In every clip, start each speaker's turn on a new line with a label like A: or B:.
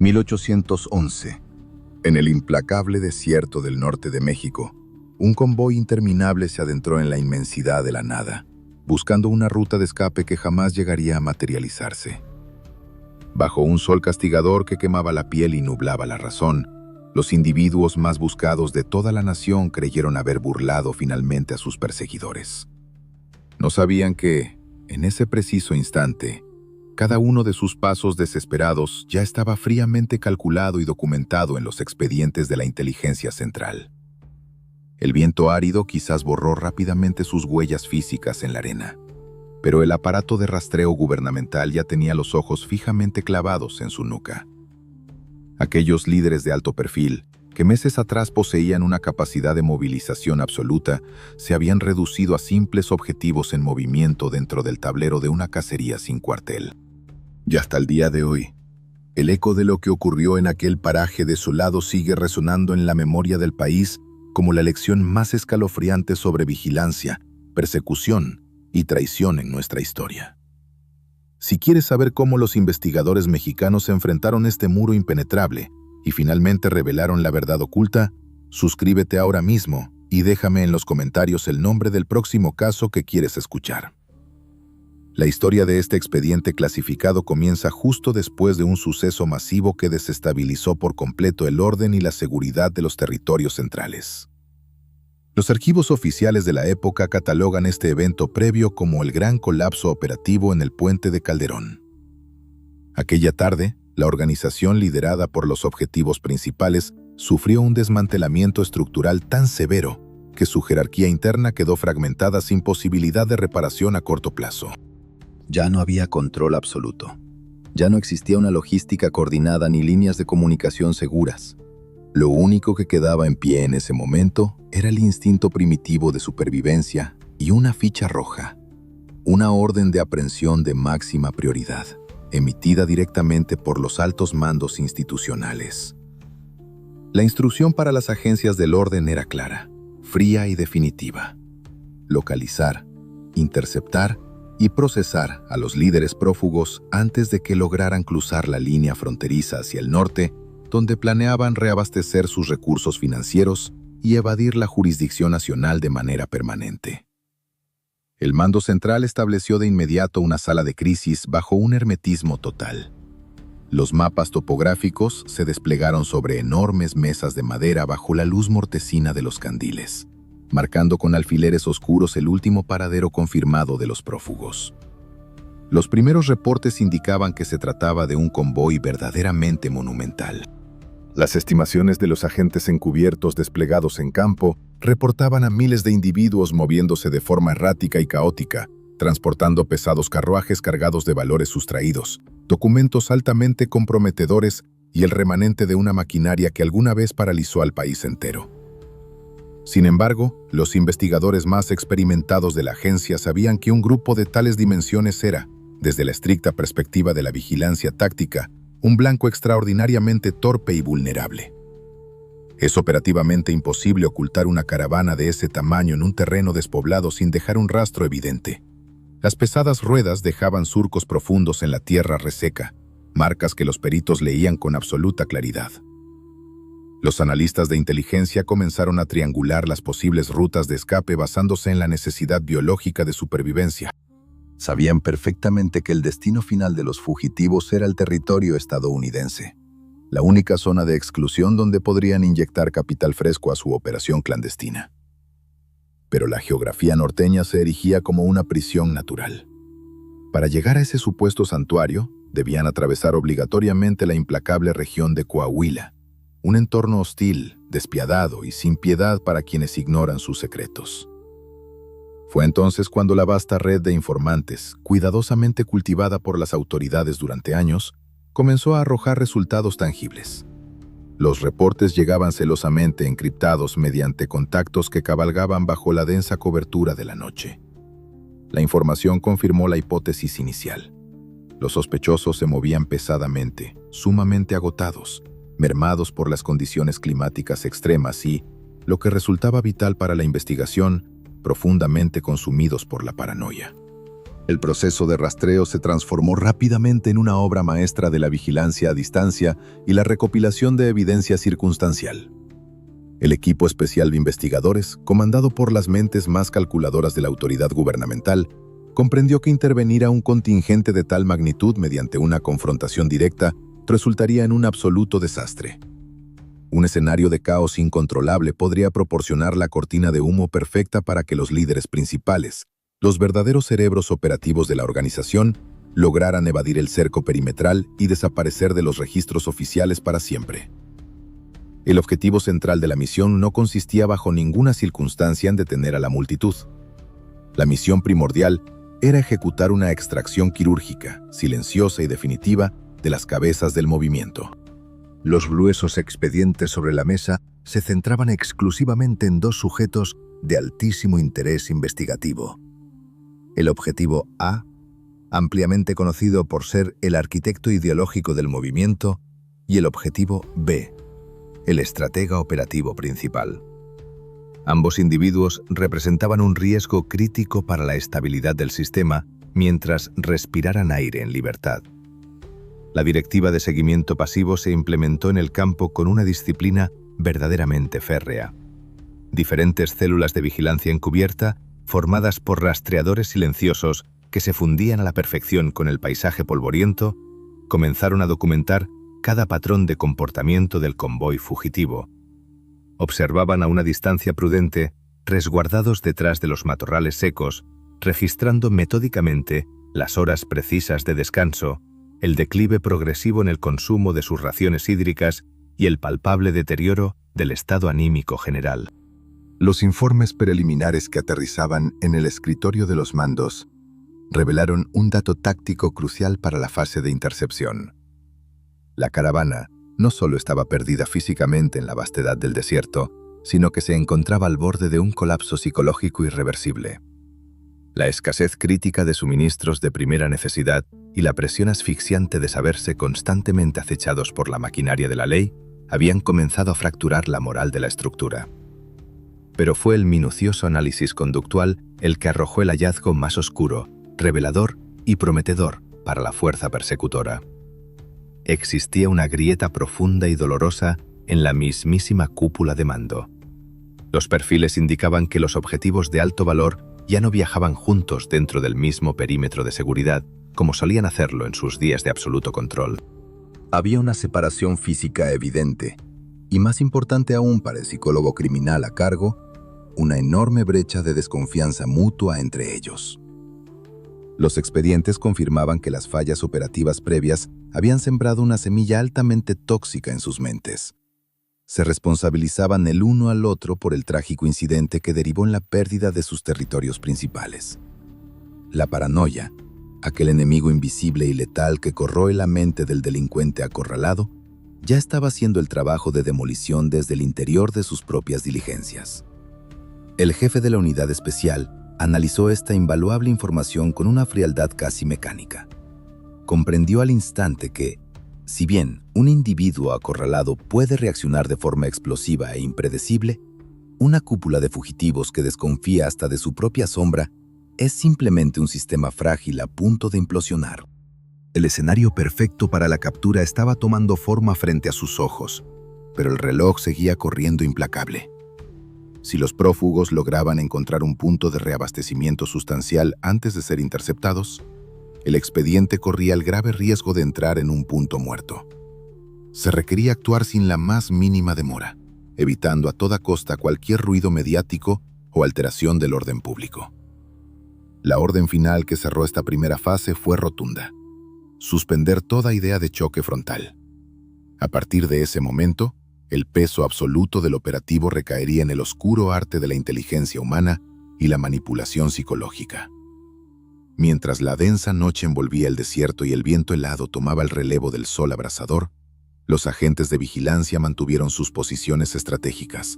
A: 1811. En el implacable desierto del norte de México, un convoy interminable se adentró en la inmensidad de la nada, buscando una ruta de escape que jamás llegaría a materializarse. Bajo un sol castigador que quemaba la piel y nublaba la razón, los individuos más buscados de toda la nación creyeron haber burlado finalmente a sus perseguidores. No sabían que, en ese preciso instante, cada uno de sus pasos desesperados ya estaba fríamente calculado y documentado en los expedientes de la inteligencia central. El viento árido quizás borró rápidamente sus huellas físicas en la arena, pero el aparato de rastreo gubernamental ya tenía los ojos fijamente clavados en su nuca. Aquellos líderes de alto perfil, que meses atrás poseían una capacidad de movilización absoluta, se habían reducido a simples objetivos en movimiento dentro del tablero de una cacería sin cuartel. Y hasta el día de hoy, el eco de lo que ocurrió en aquel paraje desolado sigue resonando en la memoria del país como la lección más escalofriante sobre vigilancia, persecución y traición en nuestra historia. Si quieres saber cómo los investigadores mexicanos enfrentaron este muro impenetrable y finalmente revelaron la verdad oculta, suscríbete ahora mismo y déjame en los comentarios el nombre del próximo caso que quieres escuchar. La historia de este expediente clasificado comienza justo después de un suceso masivo que desestabilizó por completo el orden y la seguridad de los territorios centrales. Los archivos oficiales de la época catalogan este evento previo como el gran colapso operativo en el puente de Calderón. Aquella tarde, la organización liderada por los objetivos principales sufrió un desmantelamiento estructural tan severo que su jerarquía interna quedó fragmentada sin posibilidad de reparación a corto plazo.
B: Ya no había control absoluto. Ya no existía una logística coordinada ni líneas de comunicación seguras. Lo único que quedaba en pie en ese momento era el instinto primitivo de supervivencia y una ficha roja, una orden de aprehensión de máxima prioridad, emitida directamente por los altos mandos institucionales. La instrucción para las agencias del orden era clara, fría y definitiva: localizar, interceptar y procesar a los líderes prófugos antes de que lograran cruzar la línea fronteriza hacia el norte, donde planeaban reabastecer sus recursos financieros y evadir la jurisdicción nacional de manera permanente. El mando central estableció de inmediato una sala de crisis bajo un hermetismo total. Los mapas topográficos se desplegaron sobre enormes mesas de madera bajo la luz mortecina de los candiles, marcando con alfileres oscuros el último paradero confirmado de los prófugos. Los primeros reportes indicaban que se trataba de un convoy verdaderamente monumental. Las estimaciones de los agentes encubiertos desplegados en campo reportaban a miles de individuos moviéndose de forma errática y caótica, transportando pesados carruajes cargados de valores sustraídos, documentos altamente comprometedores y el remanente de una maquinaria que alguna vez paralizó al país entero. Sin embargo, los investigadores más experimentados de la agencia sabían que un grupo de tales dimensiones era, desde la estricta perspectiva de la vigilancia táctica, un blanco extraordinariamente torpe y vulnerable. Es operativamente imposible ocultar una caravana de ese tamaño en un terreno despoblado sin dejar un rastro evidente. Las pesadas ruedas dejaban surcos profundos en la tierra reseca, marcas que los peritos leían con absoluta claridad. Los analistas de inteligencia comenzaron a triangular las posibles rutas de escape basándose en la necesidad biológica de supervivencia. Sabían perfectamente que el destino final de los fugitivos era el territorio estadounidense, la única zona de exclusión donde podrían inyectar capital fresco a su operación clandestina. Pero la geografía norteña se erigía como una prisión natural. Para llegar a ese supuesto santuario, debían atravesar obligatoriamente la implacable región de Coahuila, un entorno hostil, despiadado y sin piedad para quienes ignoran sus secretos. Fue entonces cuando la vasta red de informantes, cuidadosamente cultivada por las autoridades durante años, comenzó a arrojar resultados tangibles. Los reportes llegaban celosamente encriptados mediante contactos que cabalgaban bajo la densa cobertura de la noche. La información confirmó la hipótesis inicial. Los sospechosos se movían pesadamente, sumamente agotados, mermados por las condiciones climáticas extremas y, lo que resultaba vital para la investigación, profundamente consumidos por la paranoia. El proceso de rastreo se transformó rápidamente en una obra maestra de la vigilancia a distancia y la recopilación de evidencia circunstancial. El equipo especial de investigadores, comandado por las mentes más calculadoras de la autoridad gubernamental, comprendió que intervenir a un contingente de tal magnitud mediante una confrontación directa resultaría en un absoluto desastre. Un escenario de caos incontrolable podría proporcionar la cortina de humo perfecta para que los líderes principales, los verdaderos cerebros operativos de la organización, lograran evadir el cerco perimetral y desaparecer de los registros oficiales para siempre. El objetivo central de la misión no consistía bajo ninguna circunstancia en detener a la multitud. La misión primordial era ejecutar una extracción quirúrgica, silenciosa y definitiva, de las cabezas del movimiento.
C: Los gruesos expedientes sobre la mesa se centraban exclusivamente en dos sujetos de altísimo interés investigativo. El objetivo A, ampliamente conocido por ser el arquitecto ideológico del movimiento, y el objetivo B, el estratega operativo principal. Ambos individuos representaban un riesgo crítico para la estabilidad del sistema mientras respiraran aire en libertad. La directiva de seguimiento pasivo se implementó en el campo con una disciplina verdaderamente férrea. Diferentes células de vigilancia encubierta, formadas por rastreadores silenciosos que se fundían a la perfección con el paisaje polvoriento, comenzaron a documentar cada patrón de comportamiento del convoy fugitivo. Observaban a una distancia prudente, resguardados detrás de los matorrales secos, registrando metódicamente las horas precisas de descanso, el declive progresivo en el consumo de sus raciones hídricas y el palpable deterioro del estado anímico general.
B: Los informes preliminares que aterrizaban en el escritorio de los mandos revelaron un dato táctico crucial para la fase de intercepción. La caravana no solo estaba perdida físicamente en la vastedad del desierto, sino que se encontraba al borde de un colapso psicológico irreversible. La escasez crítica de suministros de primera necesidad y la presión asfixiante de saberse constantemente acechados por la maquinaria de la ley habían comenzado a fracturar la moral de la estructura. Pero fue el minucioso análisis conductual el que arrojó el hallazgo más oscuro, revelador y prometedor para la fuerza persecutora. Existía una grieta profunda y dolorosa en la mismísima cúpula de mando. Los perfiles indicaban que los objetivos de alto valor ya no viajaban juntos dentro del mismo perímetro de seguridad, como solían hacerlo en sus días de absoluto control. Había una separación física evidente, y más importante aún para el psicólogo criminal a cargo, una enorme brecha de desconfianza mutua entre ellos. Los expedientes confirmaban que las fallas operativas previas habían sembrado una semilla altamente tóxica en sus mentes. Se responsabilizaban el uno al otro por el trágico incidente que derivó en la pérdida de sus territorios principales. La paranoia, aquel enemigo invisible y letal que corroe la mente del delincuente acorralado, ya estaba haciendo el trabajo de demolición desde el interior de sus propias diligencias. El jefe de la unidad especial analizó esta invaluable información con una frialdad casi mecánica. Comprendió al instante que, si bien un individuo acorralado puede reaccionar de forma explosiva e impredecible, una cúpula de fugitivos que desconfía hasta de su propia sombra es simplemente un sistema frágil a punto de implosionar. El escenario perfecto para la captura estaba tomando forma frente a sus ojos, pero el reloj seguía corriendo implacable. Si los prófugos lograban encontrar un punto de reabastecimiento sustancial antes de ser interceptados, el expediente corría el grave riesgo de entrar en un punto muerto. Se requería actuar sin la más mínima demora, evitando a toda costa cualquier ruido mediático o alteración del orden público. La orden final que cerró esta primera fase fue rotunda: suspender toda idea de choque frontal. A partir de ese momento, el peso absoluto del operativo recaería en el oscuro arte de la inteligencia humana y la manipulación psicológica. Mientras la densa noche envolvía el desierto y el viento helado tomaba el relevo del sol abrasador, los agentes de vigilancia mantuvieron sus posiciones estratégicas,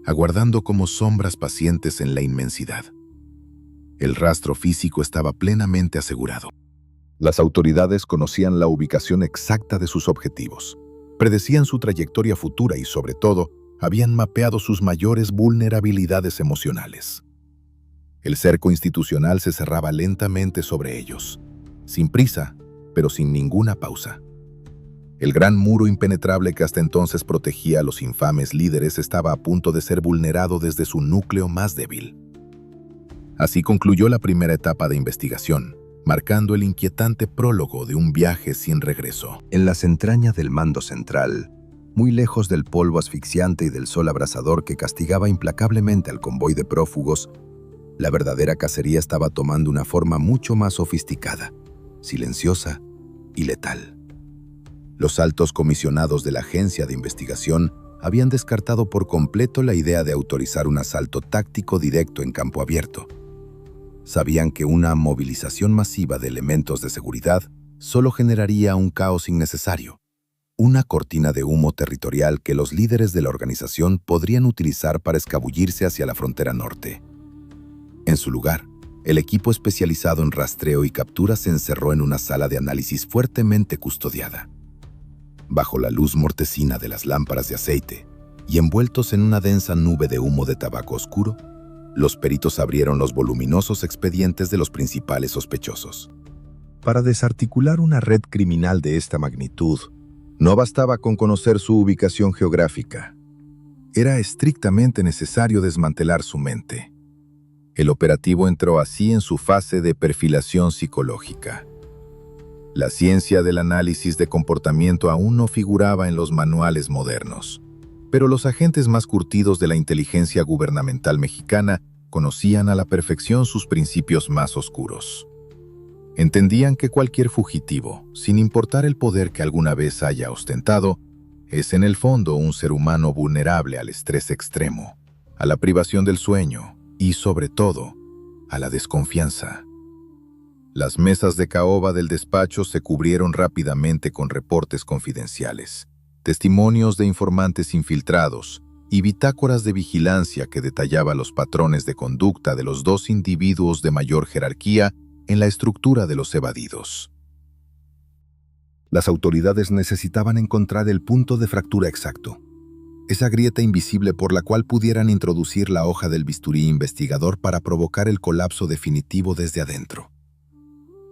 B: aguardando como sombras pacientes en la inmensidad. El rastro físico estaba plenamente asegurado. Las autoridades conocían la ubicación exacta de sus objetivos, predecían su trayectoria futura y, sobre todo, habían mapeado sus mayores vulnerabilidades emocionales. El cerco institucional se cerraba lentamente sobre ellos, sin prisa, pero sin ninguna pausa. El gran muro impenetrable que hasta entonces protegía a los infames líderes estaba a punto de ser vulnerado desde su núcleo más débil. Así concluyó la primera etapa de investigación, marcando el inquietante prólogo de un viaje sin regreso.
C: En las entrañas del mando central, muy lejos del polvo asfixiante y del sol abrasador que castigaba implacablemente al convoy de prófugos, la verdadera cacería estaba tomando una forma mucho más sofisticada, silenciosa y letal. Los altos comisionados de la agencia de investigación habían descartado por completo la idea de autorizar un asalto táctico directo en campo abierto. Sabían que una movilización masiva de elementos de seguridad solo generaría un caos innecesario, una cortina de humo territorial que los líderes de la organización podrían utilizar para escabullirse hacia la frontera norte. En su lugar, el equipo especializado en rastreo y captura se encerró en una sala de análisis fuertemente custodiada. Bajo la luz mortecina de las lámparas de aceite y envueltos en una densa nube de humo de tabaco oscuro, los peritos abrieron los voluminosos expedientes de los principales sospechosos.
A: Para desarticular una red criminal de esta magnitud, no bastaba con conocer su ubicación geográfica. Era estrictamente necesario desmantelar su mente. El operativo entró así en su fase de perfilación psicológica. La ciencia del análisis de comportamiento aún no figuraba en los manuales modernos, pero los agentes más curtidos de la inteligencia gubernamental mexicana conocían a la perfección sus principios más oscuros. Entendían que cualquier fugitivo, sin importar el poder que alguna vez haya ostentado, es en el fondo un ser humano vulnerable al estrés extremo, a la privación del sueño y, sobre todo, a la desconfianza. Las mesas de caoba del despacho se cubrieron rápidamente con reportes confidenciales, testimonios de informantes infiltrados y bitácoras de vigilancia que detallaba los patrones de conducta de los dos individuos de mayor jerarquía en la estructura de los evadidos.
C: Las autoridades necesitaban encontrar el punto de fractura exacto, esa grieta invisible por la cual pudieran introducir la hoja del bisturí investigador para provocar el colapso definitivo desde adentro.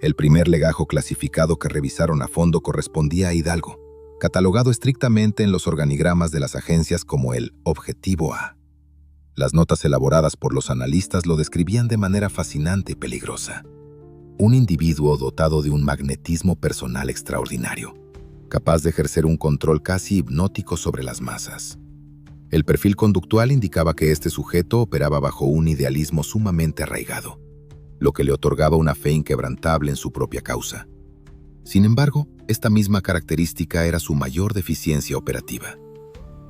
C: El primer legajo clasificado que revisaron a fondo correspondía a Hidalgo, catalogado estrictamente en los organigramas de las agencias como el Objetivo A. Las notas elaboradas por los analistas lo describían de manera fascinante y peligrosa. Un individuo dotado de un magnetismo personal extraordinario, capaz de ejercer un control casi hipnótico sobre las masas. El perfil conductual indicaba que este sujeto operaba bajo un idealismo sumamente arraigado, lo que le otorgaba una fe inquebrantable en su propia causa. Sin embargo, esta misma característica era su mayor deficiencia operativa.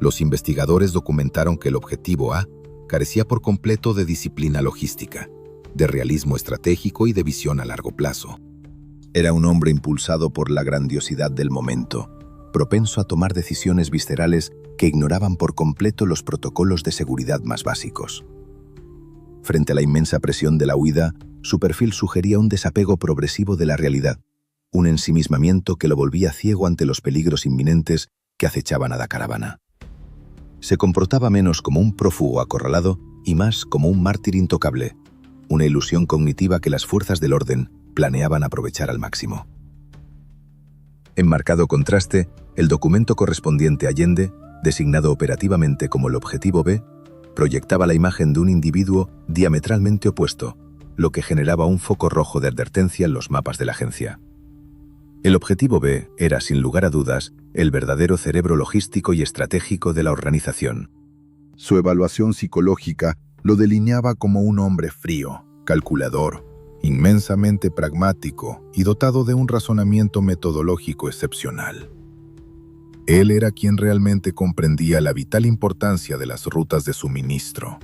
C: Los investigadores documentaron que el Objetivo A carecía por completo de disciplina logística, de realismo estratégico y de visión a largo plazo. Era un hombre impulsado por la grandiosidad del momento, propenso a tomar decisiones viscerales que ignoraban por completo los protocolos de seguridad más básicos. Frente a la inmensa presión de la huida, su perfil sugería un desapego progresivo de la realidad, un ensimismamiento que lo volvía ciego ante los peligros inminentes que acechaban a la caravana. Se comportaba menos como un prófugo acorralado y más como un mártir intocable, una ilusión cognitiva que las fuerzas del orden planeaban aprovechar al máximo. En marcado contraste, el documento correspondiente a Allende, designado operativamente como el Objetivo B, proyectaba la imagen de un individuo diametralmente opuesto, lo que generaba un foco rojo de advertencia en los mapas de la agencia. El Objetivo B era, sin lugar a dudas, el verdadero cerebro logístico y estratégico de la organización.
A: Su evaluación psicológica lo delineaba como un hombre frío, calculador, inmensamente pragmático y dotado de un razonamiento metodológico excepcional. Él era quien realmente comprendía la vital importancia de las rutas de suministro,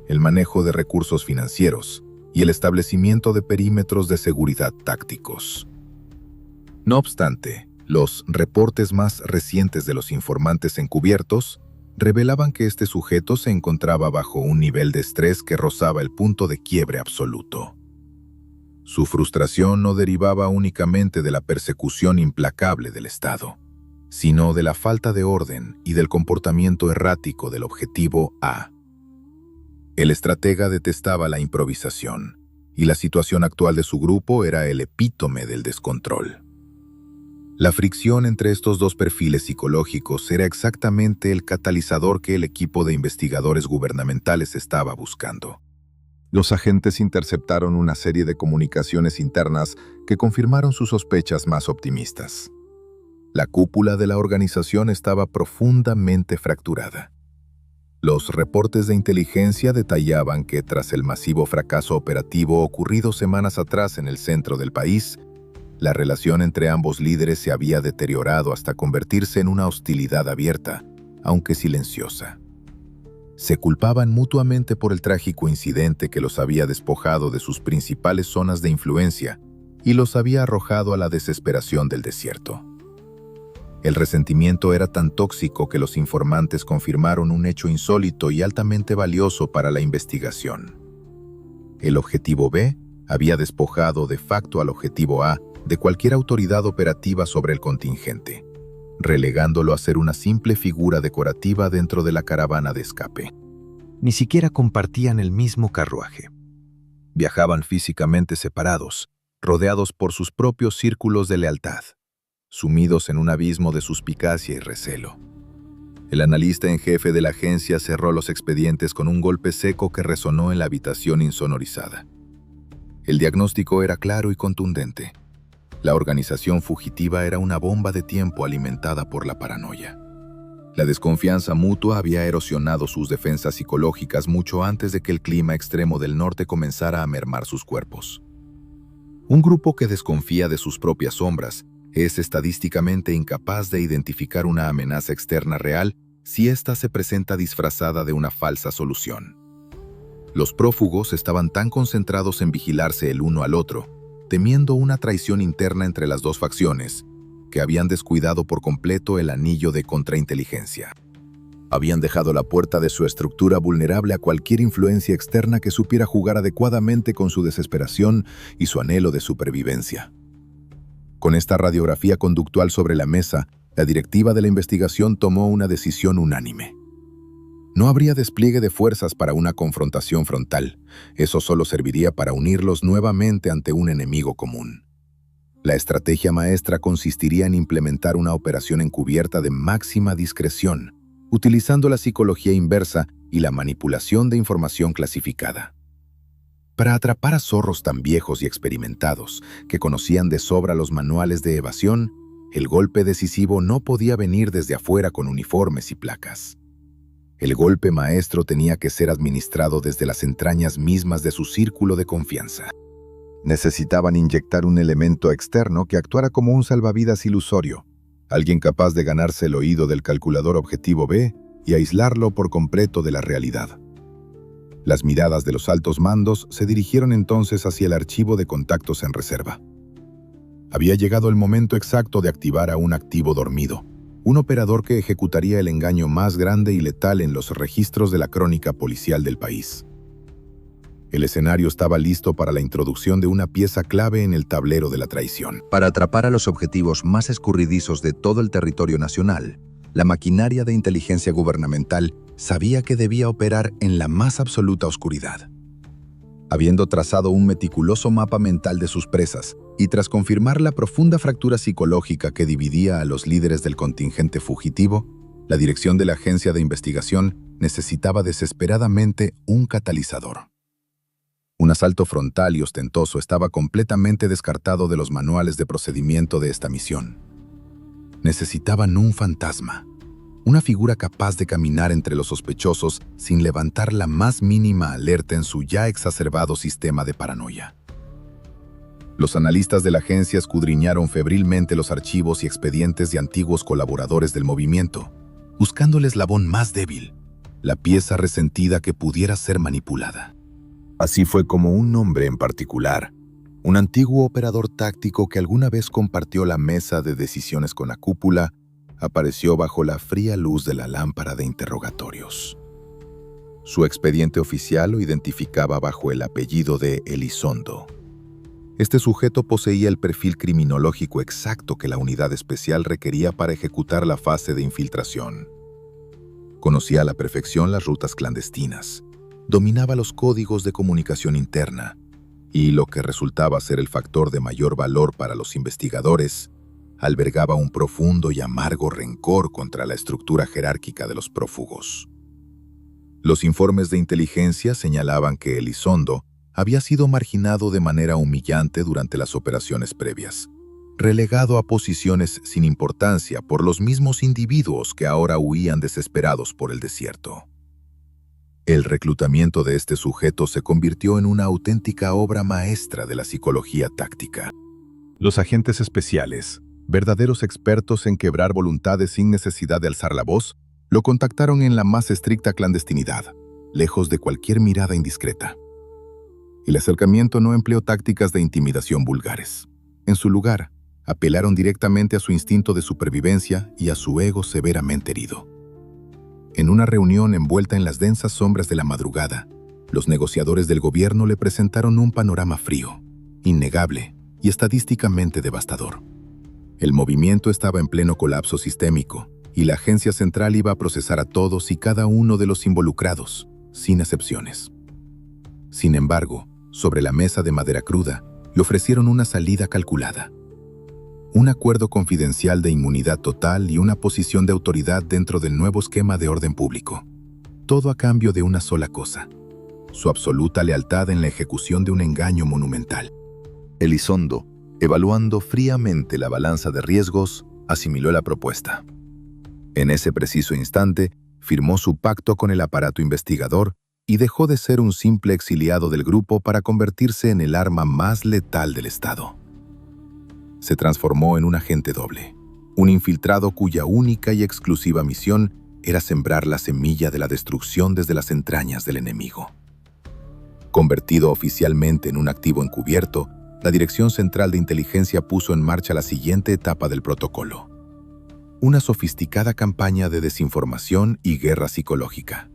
A: el manejo de recursos financieros y el establecimiento de perímetros de seguridad tácticos. No obstante, los reportes más recientes de los informantes encubiertos revelaban que este sujeto se encontraba bajo un nivel de estrés que rozaba el punto de quiebre absoluto. Su frustración no derivaba únicamente de la persecución implacable del Estado, sino de la falta de orden y del comportamiento errático del Objetivo A. El estratega detestaba la improvisación, y la situación actual de su grupo era el epítome del descontrol. La fricción entre estos dos perfiles psicológicos era exactamente el catalizador que el equipo de investigadores gubernamentales estaba buscando. Los agentes interceptaron una serie de comunicaciones internas que confirmaron sus sospechas más optimistas. La cúpula de la organización estaba profundamente fracturada. Los reportes de inteligencia detallaban que tras el masivo fracaso operativo ocurrido semanas atrás en el centro del país, la relación entre ambos líderes se había deteriorado hasta convertirse en una hostilidad abierta, aunque silenciosa. Se culpaban mutuamente por el trágico incidente que los había despojado de sus principales zonas de influencia y los había arrojado a la desesperación del desierto. El resentimiento era tan tóxico que los informantes confirmaron un hecho insólito y altamente valioso para la investigación. El objetivo B había despojado de facto al objetivo A de cualquier autoridad operativa sobre el contingente, relegándolo a ser una simple figura decorativa dentro de la caravana de escape.
D: Ni siquiera compartían el mismo carruaje.
A: Viajaban físicamente separados, rodeados por sus propios círculos de lealtad, sumidos en un abismo de suspicacia y recelo. El analista en jefe de la agencia cerró los expedientes con un golpe seco que resonó en la habitación insonorizada. El diagnóstico era claro y contundente. La organización fugitiva era una bomba de tiempo alimentada por la paranoia. La desconfianza mutua había erosionado sus defensas psicológicas mucho antes de que el clima extremo del norte comenzara a mermar sus cuerpos. Un grupo que desconfía de sus propias sombras es estadísticamente incapaz de identificar una amenaza externa real si ésta se presenta disfrazada de una falsa solución. Los prófugos estaban tan concentrados en vigilarse el uno al otro, temiendo una traición interna entre las dos facciones, que habían descuidado por completo el anillo de contrainteligencia. Habían dejado la puerta de su estructura vulnerable a cualquier influencia externa que supiera jugar adecuadamente con su desesperación y su anhelo de supervivencia. Con esta radiografía conductual sobre la mesa, la directiva de la investigación tomó una decisión unánime. No habría despliegue de fuerzas para una confrontación frontal. Eso solo serviría para unirlos nuevamente ante un enemigo común. La estrategia maestra consistiría en implementar una operación encubierta de máxima discreción, utilizando la psicología inversa y la manipulación de información clasificada. Para atrapar a zorros tan viejos y experimentados, que conocían de sobra los manuales de evasión, el golpe decisivo no podía venir desde afuera con uniformes y placas. El golpe maestro tenía que ser administrado desde las entrañas mismas de su círculo de confianza. Necesitaban inyectar un elemento externo que actuara como un salvavidas ilusorio, alguien capaz de ganarse el oído del calculador objetivo B y aislarlo por completo de la realidad. Las miradas de los altos mandos se dirigieron entonces hacia el archivo de contactos en reserva. Había llegado el momento exacto de activar a un activo dormido, un operador que ejecutaría el engaño más grande y letal en los registros de la crónica policial del país. El escenario estaba listo para la introducción de una pieza clave en el tablero de la traición.
B: Para atrapar a los objetivos más escurridizos de todo el territorio nacional, la maquinaria de inteligencia gubernamental sabía que debía operar en la más absoluta oscuridad. Habiendo trazado un meticuloso mapa mental de sus presas y tras confirmar la profunda fractura psicológica que dividía a los líderes del contingente fugitivo, la dirección de la agencia de investigación necesitaba desesperadamente un catalizador. Un asalto frontal y ostentoso estaba completamente descartado de los manuales de procedimiento de esta misión. Necesitaban un fantasma, una figura capaz de caminar entre los sospechosos sin levantar la más mínima alerta en su ya exacerbado sistema de paranoia. Los analistas de la agencia escudriñaron febrilmente los archivos y expedientes de antiguos colaboradores del movimiento, buscando el eslabón más débil, la pieza resentida que pudiera ser manipulada. Así fue como un hombre en particular, un antiguo operador táctico que alguna vez compartió la mesa de decisiones con la cúpula, apareció bajo la fría luz de la lámpara de interrogatorios. Su expediente oficial lo identificaba bajo el apellido de Elizondo. Este sujeto poseía el perfil criminológico exacto que la unidad especial requería para ejecutar la fase de infiltración. Conocía a la perfección las rutas clandestinas,
A: dominaba los códigos de comunicación interna, y lo que resultaba ser el factor de mayor valor para los investigadores, albergaba un profundo y amargo rencor contra la estructura jerárquica de los prófugos. Los informes de inteligencia señalaban que Elizondo había sido marginado de manera humillante durante las operaciones previas, relegado a posiciones sin importancia por los mismos individuos que ahora huían desesperados por el desierto. El reclutamiento de este sujeto se convirtió en una auténtica obra maestra de la psicología táctica. Los agentes especiales, verdaderos expertos en quebrar voluntades sin necesidad de alzar la voz, lo contactaron en la más estricta clandestinidad, lejos de cualquier mirada indiscreta. El acercamiento no empleó tácticas de intimidación vulgares. En su lugar, apelaron directamente a su instinto de supervivencia y a su ego severamente herido. En una reunión envuelta en las densas sombras de la madrugada, los negociadores del gobierno le presentaron un panorama frío, innegable y estadísticamente devastador. El movimiento estaba en pleno colapso sistémico y la agencia central iba a procesar a todos y cada uno de los involucrados, sin excepciones. Sin embargo, sobre la mesa de madera cruda, le ofrecieron una salida calculada. Un acuerdo confidencial de inmunidad total y una posición de autoridad dentro del nuevo esquema de orden público. Todo a cambio de una sola cosa: su absoluta lealtad en la ejecución de un engaño monumental.
B: Elizondo, evaluando fríamente la balanza de riesgos, asimiló la propuesta. En ese preciso instante, firmó su pacto con el aparato investigador y dejó de ser un simple exiliado del grupo para convertirse en el arma más letal del Estado. Se transformó en un agente doble, un infiltrado cuya única y exclusiva misión era sembrar la semilla de la destrucción desde las entrañas del enemigo. Convertido oficialmente en un activo encubierto, la Dirección Central de Inteligencia puso en marcha la siguiente etapa del protocolo: una sofisticada campaña de desinformación y guerra psicológica.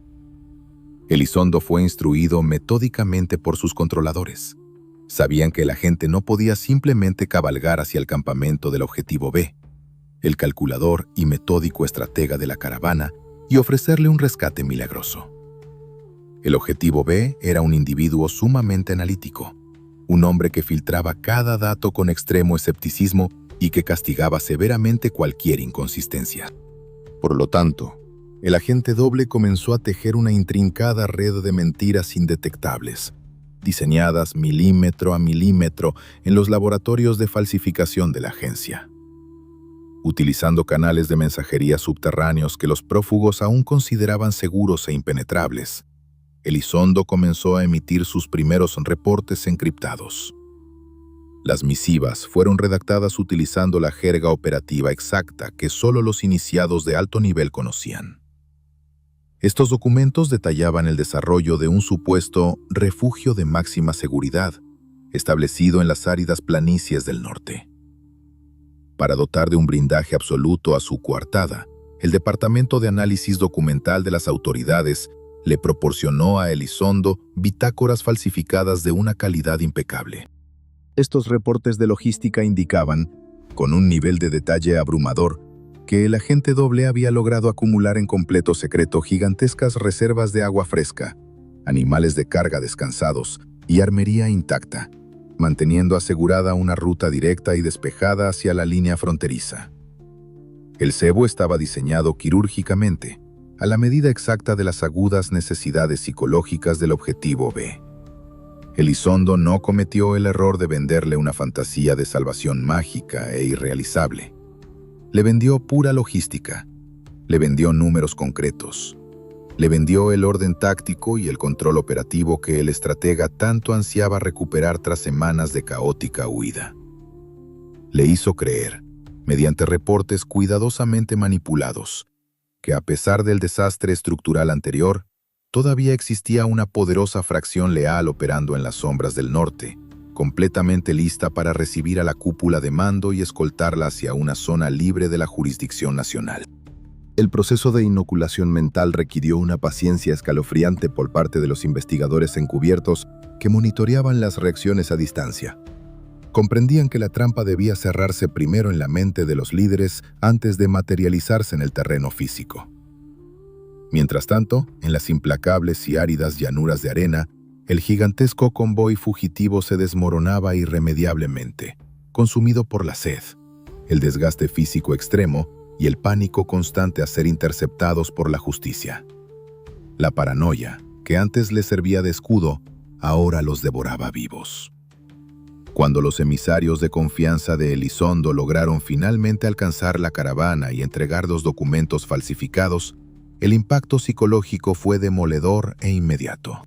B: Elizondo fue instruido metódicamente por sus controladores. Sabían que el agente no podía simplemente cabalgar hacia el campamento del objetivo B, el calculador y metódico estratega de la caravana, y ofrecerle un rescate milagroso. El objetivo B era un individuo sumamente analítico, un hombre que filtraba cada dato con extremo escepticismo y que castigaba severamente cualquier inconsistencia. Por lo tanto, el agente doble comenzó a tejer una intrincada red de mentiras indetectables, diseñadas milímetro a milímetro en los laboratorios de falsificación de la agencia. Utilizando canales de mensajería subterráneos que los prófugos aún consideraban seguros e impenetrables, Elizondo comenzó a emitir sus primeros reportes encriptados. Las misivas fueron redactadas utilizando la jerga operativa exacta que solo los iniciados de alto nivel conocían. Estos documentos detallaban el desarrollo de un supuesto refugio de máxima seguridad, establecido en las áridas planicies del norte. Para dotar de un blindaje absoluto a su coartada, el Departamento de Análisis Documental de las autoridades le proporcionó a Elizondo bitácoras falsificadas de una calidad impecable. Estos reportes de logística indicaban, con un nivel de detalle abrumador, que el agente doble había logrado acumular en completo secreto gigantescas reservas de agua fresca, animales de carga descansados y armería intacta, manteniendo asegurada una ruta directa y despejada hacia la línea fronteriza. El cebo estaba diseñado quirúrgicamente, a la medida exacta de las agudas necesidades psicológicas del objetivo B. Elizondo no cometió el error de venderle una fantasía de salvación mágica e irrealizable. Le vendió pura logística, le vendió números concretos, le vendió el orden táctico y el control operativo que el estratega tanto ansiaba recuperar tras semanas de caótica huida. Le hizo creer, mediante reportes cuidadosamente manipulados, que a pesar del desastre estructural anterior, todavía existía una poderosa fracción leal operando en las sombras del norte, completamente lista para recibir a la cúpula de mando y escoltarla hacia una zona libre de la jurisdicción nacional. El proceso de inoculación mental requirió una paciencia escalofriante por parte de los investigadores encubiertos que monitoreaban las reacciones a distancia. Comprendían que la trampa debía cerrarse primero en la mente de los líderes antes de materializarse en el terreno físico. Mientras tanto, en las implacables y áridas llanuras de arena, el gigantesco convoy fugitivo se desmoronaba irremediablemente, consumido por la sed, el desgaste físico extremo y el pánico constante a ser interceptados por la justicia. La paranoia, que antes les servía de escudo, ahora los devoraba vivos. Cuando los emisarios de confianza de Elizondo lograron finalmente alcanzar la caravana y entregar los documentos falsificados, el impacto psicológico fue demoledor e inmediato.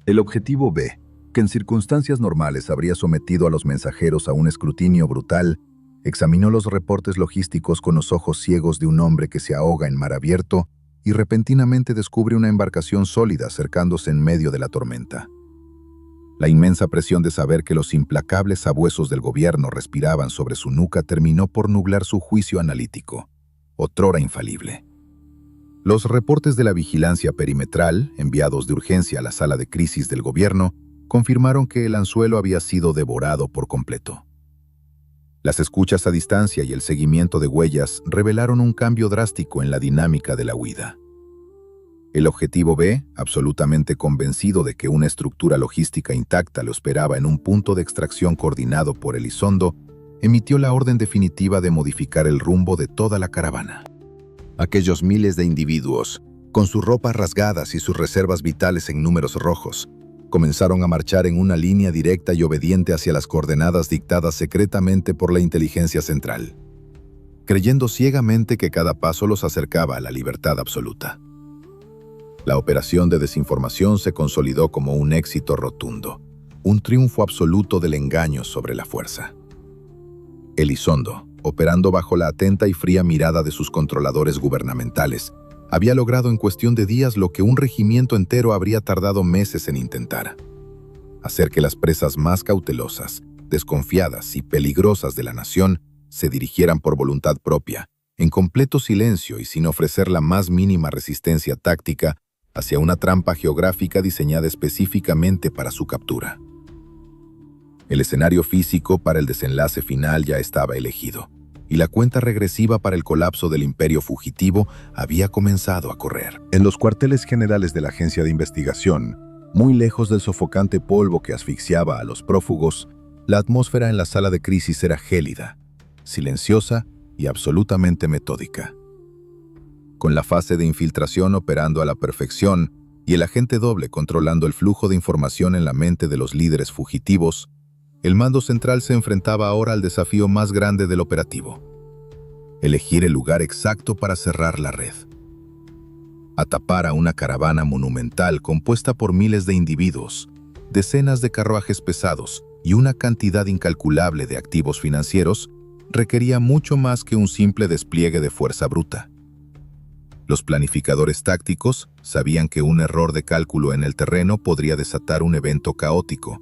A: El objetivo B, que en circunstancias normales habría sometido a los mensajeros a un escrutinio brutal, examinó los reportes logísticos con los ojos ciegos de un hombre que se ahoga en mar abierto y repentinamente descubre una embarcación sólida acercándose en medio de la tormenta. La inmensa presión de saber que los implacables sabuesos del gobierno respiraban sobre su nuca terminó por nublar su juicio analítico, otrora infalible. Los reportes de la vigilancia perimetral, enviados de urgencia a la sala de crisis del gobierno, confirmaron que el anzuelo había sido devorado por completo. Las escuchas a distancia y el seguimiento de huellas revelaron un cambio drástico en la dinámica de la huida. El objetivo B, absolutamente convencido de que una estructura logística intacta lo esperaba en un punto de extracción coordinado por Elizondo, emitió la orden definitiva de modificar el rumbo de toda la caravana.
B: Aquellos miles de individuos, con sus ropas rasgadas y sus reservas vitales en números rojos, comenzaron a marchar en una línea directa y obediente hacia las coordenadas dictadas secretamente por la inteligencia central, creyendo ciegamente que cada paso los acercaba a la libertad absoluta. La operación de desinformación se consolidó como un éxito rotundo, un triunfo absoluto del engaño sobre la fuerza. Elizondo, operando bajo la atenta y fría mirada de sus controladores gubernamentales, había logrado en cuestión de días lo que un regimiento entero habría tardado meses en intentar: hacer que las presas más cautelosas, desconfiadas y peligrosas de la nación se dirigieran por voluntad propia, en completo silencio y sin ofrecer la más mínima resistencia táctica, hacia una trampa geográfica diseñada específicamente para su captura. El escenario físico para el desenlace final ya estaba elegido, y la cuenta regresiva para el colapso del imperio fugitivo había comenzado a correr.
C: En los cuarteles generales de la agencia de investigación, muy lejos del sofocante polvo que asfixiaba a los prófugos, la atmósfera en la sala de crisis era gélida, silenciosa y absolutamente metódica. Con la fase de infiltración operando a la perfección y el agente doble controlando el flujo de información en la mente de los líderes fugitivos, el mando central se enfrentaba ahora al desafío más grande del operativo: elegir el lugar exacto para cerrar la red. Atapar a una caravana monumental compuesta por miles de individuos, decenas de carruajes pesados y una cantidad incalculable de activos financieros requería mucho más que un simple despliegue de fuerza bruta. Los planificadores tácticos sabían que un error de cálculo en el terreno podría desatar un evento caótico,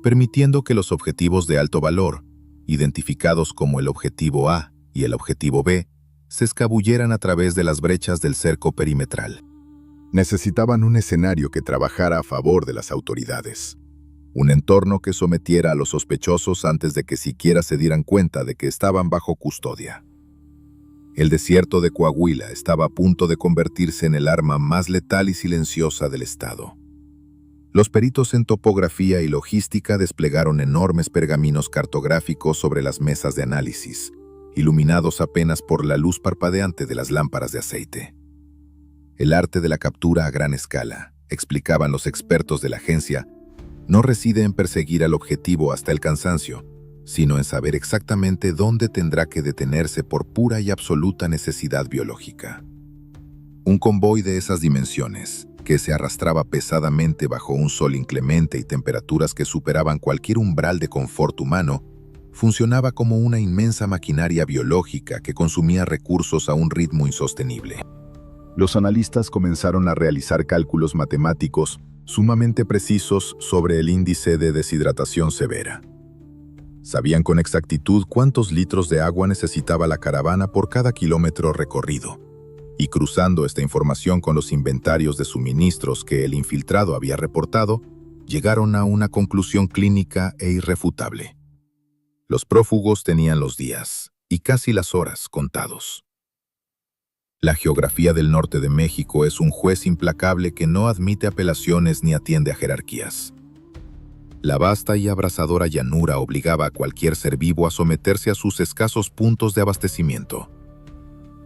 C: permitiendo que los objetivos de alto valor, identificados como el objetivo A y el objetivo B, se escabulleran a través de las brechas del cerco perimetral.
A: Necesitaban un escenario que trabajara a favor de las autoridades. Un entorno que sometiera a los sospechosos antes de que siquiera se dieran cuenta de que estaban bajo custodia. El desierto de Coahuila estaba a punto de convertirse en el arma más letal y silenciosa del Estado. Los peritos en topografía y logística desplegaron enormes pergaminos cartográficos sobre las mesas de análisis, iluminados apenas por la luz parpadeante de las lámparas de aceite. El arte de la captura a gran escala, explicaban los expertos de la agencia, no reside en perseguir al objetivo hasta el cansancio, sino en saber exactamente dónde tendrá que detenerse por pura y absoluta necesidad biológica. Un convoy de esas dimensiones, que se arrastraba pesadamente bajo un sol inclemente y temperaturas que superaban cualquier umbral de confort humano, funcionaba como una inmensa maquinaria biológica que consumía recursos a un ritmo insostenible. Los analistas comenzaron a realizar cálculos matemáticos sumamente precisos sobre el índice de deshidratación severa. Sabían con exactitud cuántos litros de agua necesitaba la caravana por cada kilómetro recorrido, y cruzando esta información con los inventarios de suministros que el infiltrado había reportado, llegaron a una conclusión clínica e irrefutable. Los prófugos tenían los días, y casi las horas, contados. La geografía del norte de México es un juez implacable que no admite apelaciones ni atiende a jerarquías. La vasta y abrasadora llanura obligaba a cualquier ser vivo a someterse a sus escasos puntos de abastecimiento.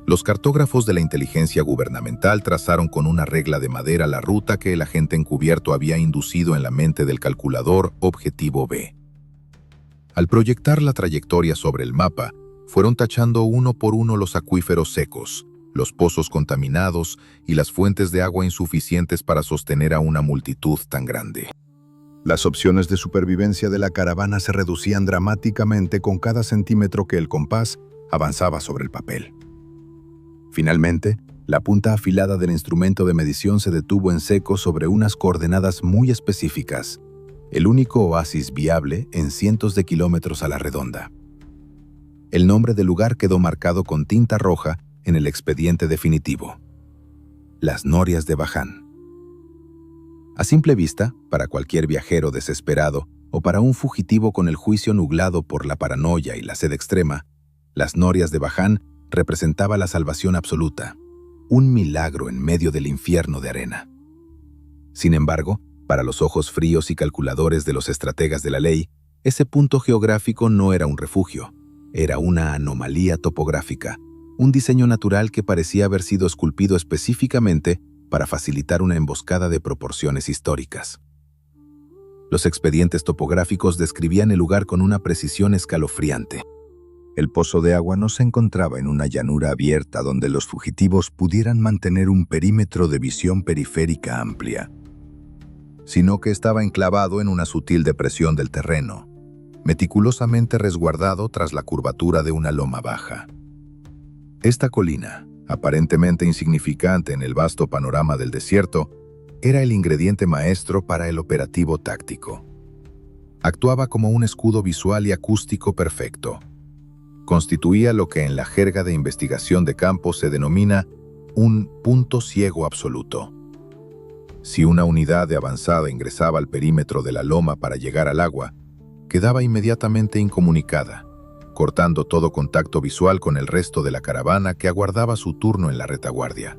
A: Los cartógrafos de la inteligencia gubernamental trazaron con una regla de madera la ruta que el agente encubierto había inducido en la mente del calculador Objetivo B. Al proyectar la trayectoria sobre el mapa, fueron tachando uno por uno los acuíferos secos, los pozos contaminados y las fuentes de agua insuficientes para sostener a una multitud tan grande.
C: Las opciones de supervivencia de la caravana se reducían dramáticamente con cada centímetro que el compás avanzaba sobre el papel. Finalmente, la punta afilada del instrumento de medición se detuvo en seco sobre unas coordenadas muy específicas, el único oasis viable en cientos de kilómetros a la redonda. El nombre del lugar quedó marcado con tinta roja en el expediente definitivo: Las Norias de Baján. A simple vista, para cualquier viajero desesperado o para un fugitivo con el juicio nublado por la paranoia y la sed extrema, Las Norias de Baján representaba la salvación absoluta, un milagro en medio del infierno de arena. Sin embargo, para los ojos fríos y calculadores de los estrategas de la ley, ese punto geográfico no era un refugio, era una anomalía topográfica, un diseño natural que parecía haber sido esculpido específicamente para facilitar una emboscada de proporciones históricas. Los expedientes topográficos describían el lugar con una precisión escalofriante.
B: El pozo de agua no se encontraba en una llanura abierta donde los fugitivos pudieran mantener un perímetro de visión periférica amplia, sino que estaba enclavado en una sutil depresión del terreno, meticulosamente resguardado tras la curvatura de una loma baja. Esta colina, aparentemente insignificante en el vasto panorama del desierto, era el ingrediente maestro para el operativo táctico. Actuaba como un escudo visual y acústico perfecto. Constituía lo que en la jerga de investigación de campo se denomina un punto ciego absoluto. Si una unidad de avanzada ingresaba al perímetro de la loma para llegar al agua, quedaba inmediatamente incomunicada, cortando todo contacto visual con el resto de la caravana que aguardaba su turno en la retaguardia.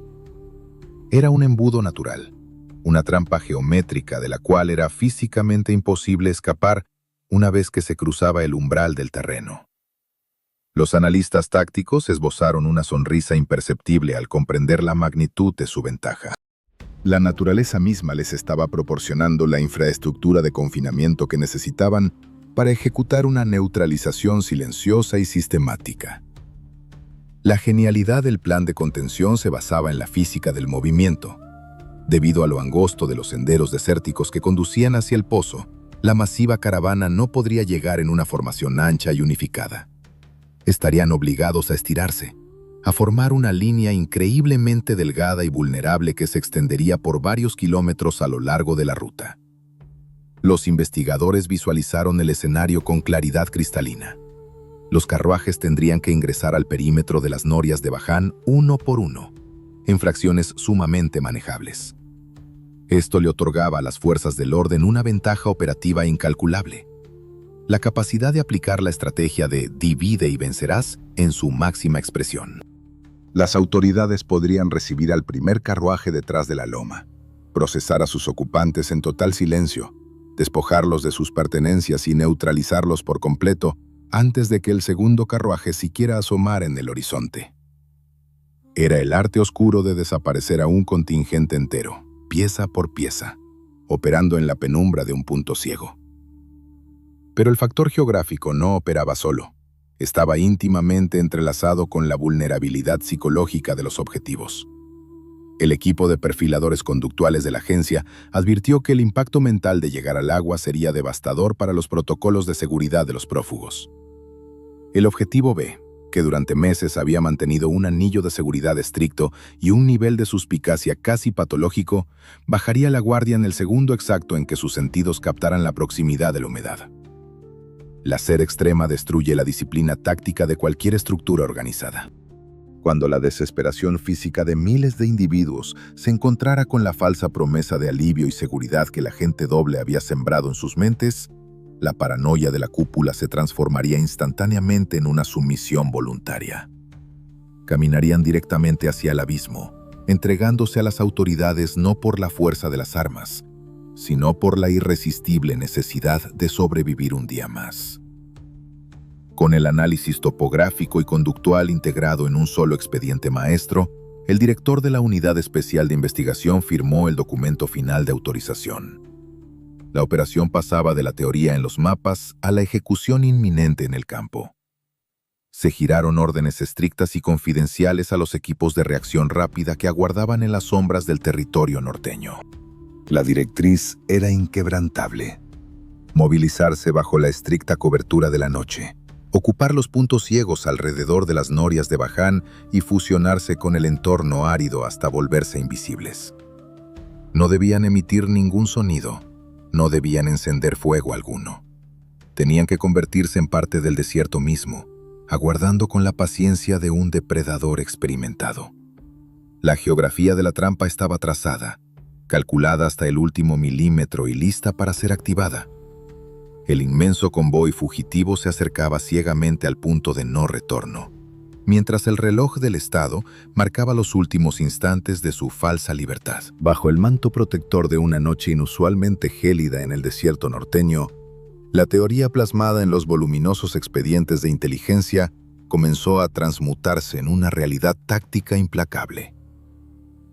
B: Era un embudo natural, una trampa geométrica de la cual era físicamente imposible escapar una vez que se cruzaba el umbral del terreno. Los analistas tácticos esbozaron una sonrisa imperceptible al comprender la magnitud de su ventaja. La naturaleza misma les estaba proporcionando la infraestructura de confinamiento que necesitaban para ejecutar una neutralización silenciosa y sistemática. La genialidad del plan de contención se basaba en la física del movimiento. Debido a lo angosto de los senderos desérticos que conducían hacia el pozo, la masiva caravana no podría llegar en una formación ancha y unificada. Estarían obligados a estirarse, a formar una línea increíblemente delgada y vulnerable que se extendería por varios kilómetros a lo largo de la ruta. Los investigadores visualizaron el escenario con claridad cristalina. Los carruajes tendrían que ingresar al perímetro de las Norias de Baján uno por uno, en fracciones sumamente manejables. Esto le otorgaba a las fuerzas del orden una ventaja operativa incalculable: la capacidad de aplicar la estrategia de divide y vencerás en su máxima expresión. Las autoridades podrían recibir al primer carruaje detrás de la loma, procesar a sus ocupantes en total silencio, despojarlos de sus pertenencias y neutralizarlos por completo antes de que el segundo carruaje siquiera asomara en el horizonte. Era el arte oscuro de desaparecer a un contingente entero, pieza por pieza, operando en la penumbra de un punto ciego. Pero el factor geográfico no operaba solo. Estaba íntimamente entrelazado con la vulnerabilidad psicológica de los objetivos. El equipo de perfiladores conductuales de la agencia advirtió que el impacto mental de llegar al agua sería devastador para los protocolos de seguridad de los prófugos. El Objetivo B, que durante meses había mantenido un anillo de seguridad estricto y un nivel de suspicacia casi patológico, bajaría la guardia en el segundo exacto en que sus sentidos captaran la proximidad de la humedad. La sed extrema destruye la disciplina táctica de cualquier estructura organizada. Cuando la desesperación física de miles de individuos se encontrara con la falsa promesa de alivio y seguridad que la agente doble había sembrado en sus mentes, la paranoia de la cúpula se transformaría instantáneamente en una sumisión voluntaria. Caminarían directamente hacia el abismo, entregándose a las autoridades no por la fuerza de las armas, sino por la irresistible necesidad de sobrevivir un día más. Con el análisis topográfico y conductual integrado en un solo expediente maestro, el director de la Unidad Especial de Investigación firmó el documento final de autorización. La operación pasaba de la teoría en los mapas a la ejecución inminente en el campo. Se giraron órdenes estrictas y confidenciales a los equipos de reacción rápida que aguardaban en las sombras del territorio norteño. La directriz era inquebrantable: movilizarse bajo la estricta cobertura de la noche, ocupar los puntos ciegos alrededor de las norias de Baján y fusionarse con el entorno árido hasta volverse invisibles. No debían emitir ningún sonido, no debían encender fuego alguno. Tenían que convertirse en parte del desierto mismo, aguardando con la paciencia de un depredador experimentado. La geografía de la trampa estaba trazada, calculada hasta el último milímetro y lista para ser activada. El inmenso convoy fugitivo se acercaba ciegamente al punto de no retorno, mientras el reloj del Estado marcaba los últimos instantes de su falsa libertad. Bajo el manto protector de una noche inusualmente gélida en el desierto norteño, la teoría plasmada en los voluminosos expedientes de inteligencia comenzó a transmutarse en una realidad táctica implacable.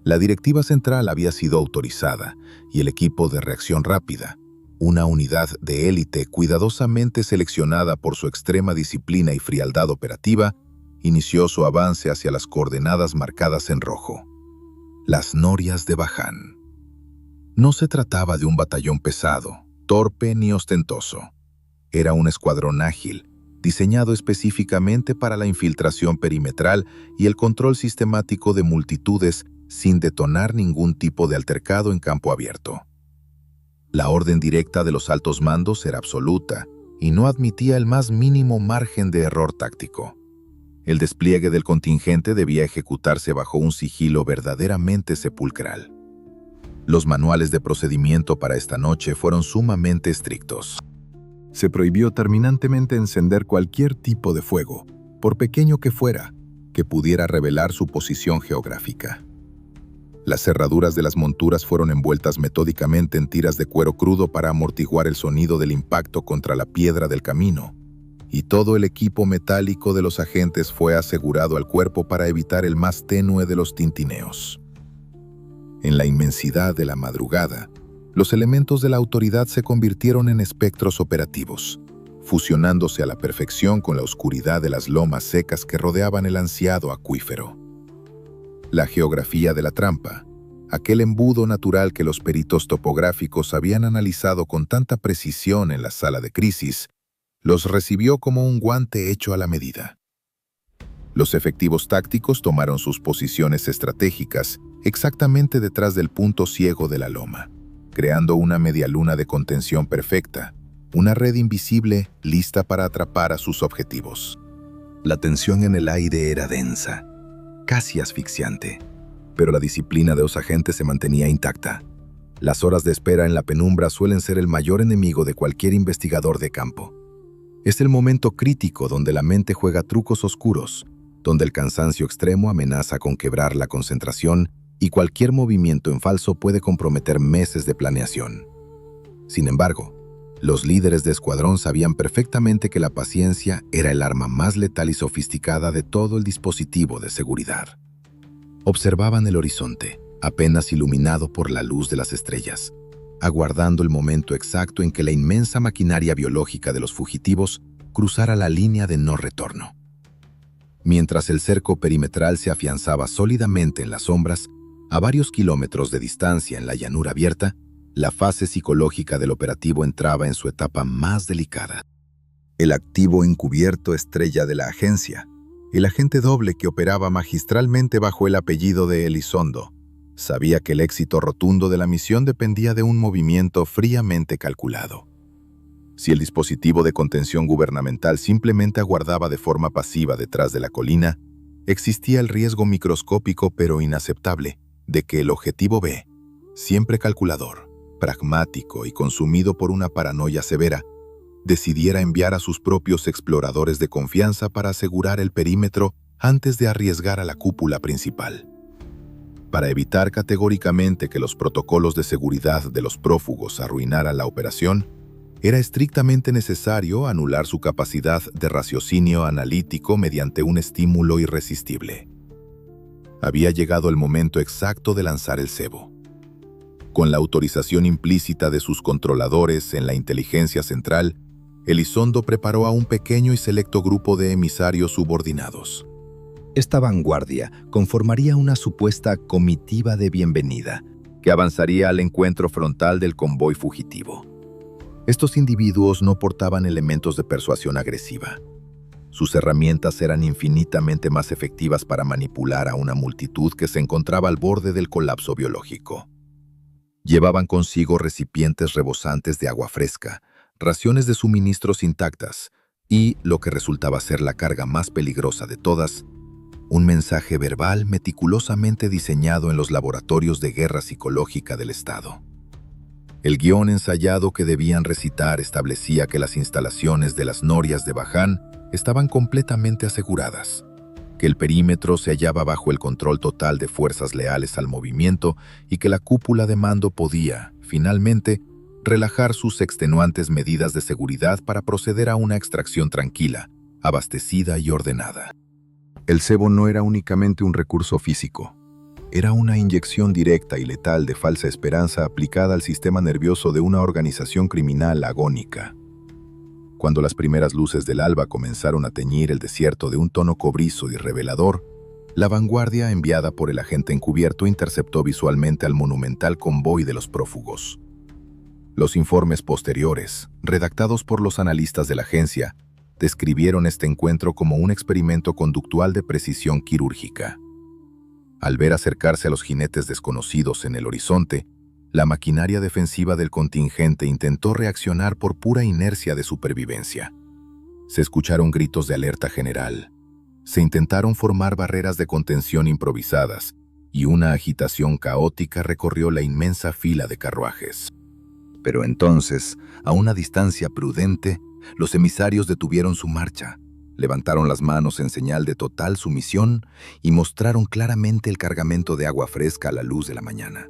B: La directiva central había sido autorizada y el equipo de reacción rápida, una unidad de élite cuidadosamente seleccionada por su extrema disciplina y frialdad operativa, inició su avance hacia las coordenadas marcadas en rojo: las norias de Baján. No se trataba de un batallón pesado, torpe ni ostentoso. Era un escuadrón ágil, diseñado específicamente para la infiltración perimetral y el control sistemático de multitudes sin detonar ningún tipo de altercado en campo abierto. La orden directa de los altos mandos era absoluta y no admitía el más mínimo margen de error táctico. El despliegue del contingente debía ejecutarse bajo un sigilo verdaderamente sepulcral. Los manuales de procedimiento para esta noche fueron sumamente estrictos. Se prohibió terminantemente encender cualquier tipo de fuego, por pequeño que fuera, que pudiera revelar su posición geográfica. Las cerraduras de las monturas fueron envueltas metódicamente en tiras de cuero crudo para amortiguar el sonido del impacto contra la piedra del camino, y todo el equipo metálico de los agentes fue asegurado al cuerpo para evitar el más tenue de los tintineos. En la inmensidad de la madrugada, los elementos de la autoridad se convirtieron en espectros operativos, fusionándose a la perfección con la oscuridad de las lomas secas que rodeaban el ansiado acuífero. La geografía de la trampa, aquel embudo natural que los peritos topográficos habían analizado con tanta precisión en la sala de crisis, los recibió como un guante hecho a la medida. Los efectivos tácticos tomaron sus posiciones estratégicas exactamente detrás del punto ciego de la loma, creando una medialuna de contención perfecta, una red invisible lista para atrapar a sus objetivos. La tensión en el aire era densa, casi asfixiante, pero la disciplina de los agentes se mantenía intacta. Las horas de espera en la penumbra suelen ser el mayor enemigo de cualquier investigador de campo. Es el momento crítico donde la mente juega trucos oscuros, donde el cansancio extremo amenaza con quebrar la concentración y cualquier movimiento en falso puede comprometer meses de planeación. Sin embargo, los líderes de escuadrón sabían perfectamente que la paciencia era el arma más letal y sofisticada de todo el dispositivo de seguridad. Observaban el horizonte, apenas iluminado por la luz de las estrellas, aguardando el momento exacto en que la inmensa maquinaria biológica de los fugitivos cruzara la línea de no retorno. Mientras el cerco perimetral se afianzaba sólidamente en las sombras, a varios kilómetros de distancia en la llanura abierta, la fase psicológica del operativo entraba en su etapa más delicada. El activo encubierto estrella de la agencia, el agente doble que operaba magistralmente bajo el apellido de Elizondo, sabía que el éxito rotundo de la misión dependía de un movimiento fríamente calculado. Si el dispositivo de contención gubernamental simplemente aguardaba de forma pasiva detrás de la colina, existía el riesgo microscópico pero inaceptable de que el objetivo B, siempre calculador, pragmático y consumido por una paranoia severa, decidiera enviar a sus propios exploradores de confianza para asegurar el perímetro
A: antes de arriesgar a la cúpula principal. Para evitar categóricamente que los protocolos de seguridad de los prófugos arruinaran la operación, era estrictamente necesario anular su capacidad de raciocinio analítico mediante un estímulo irresistible. Había llegado el momento exacto de lanzar el cebo. Con la autorización implícita de sus controladores en la inteligencia central, Elizondo preparó a un pequeño y selecto grupo de emisarios subordinados.
B: Esta vanguardia conformaría una supuesta comitiva de bienvenida que avanzaría al encuentro frontal del convoy fugitivo. Estos individuos no portaban elementos de persuasión agresiva. Sus herramientas eran infinitamente más efectivas para manipular a una multitud que se encontraba al borde del colapso biológico. Llevaban consigo recipientes rebosantes de agua fresca, raciones de suministros intactas y, lo que resultaba ser la carga más peligrosa de todas, un mensaje verbal meticulosamente diseñado en los laboratorios de guerra psicológica del Estado. El guión ensayado que debían recitar establecía que las instalaciones de las norias de Baján estaban completamente aseguradas, que el perímetro se hallaba bajo el control total de fuerzas leales al movimiento y que la cúpula de mando podía, finalmente, relajar sus extenuantes medidas de seguridad para proceder a una extracción tranquila, abastecida y ordenada. El cebo no era únicamente un recurso físico, era una inyección directa y letal de falsa esperanza aplicada al sistema nervioso de una organización criminal agónica. Cuando las primeras luces del alba comenzaron a teñir el desierto de un tono cobrizo y revelador, la vanguardia enviada por el agente encubierto interceptó visualmente al monumental convoy de los prófugos. Los informes posteriores, redactados por los analistas de la agencia, describieron este encuentro como un experimento conductual de precisión quirúrgica. Al ver acercarse a los jinetes desconocidos en el horizonte, la maquinaria defensiva del contingente intentó reaccionar por pura inercia de supervivencia. Se escucharon gritos de alerta general, se intentaron formar barreras de contención improvisadas y una agitación caótica recorrió la inmensa fila de carruajes. Pero entonces, a una distancia prudente, los emisarios detuvieron su marcha, levantaron las manos en señal de total sumisión y mostraron claramente el cargamento de agua fresca a la luz de la mañana.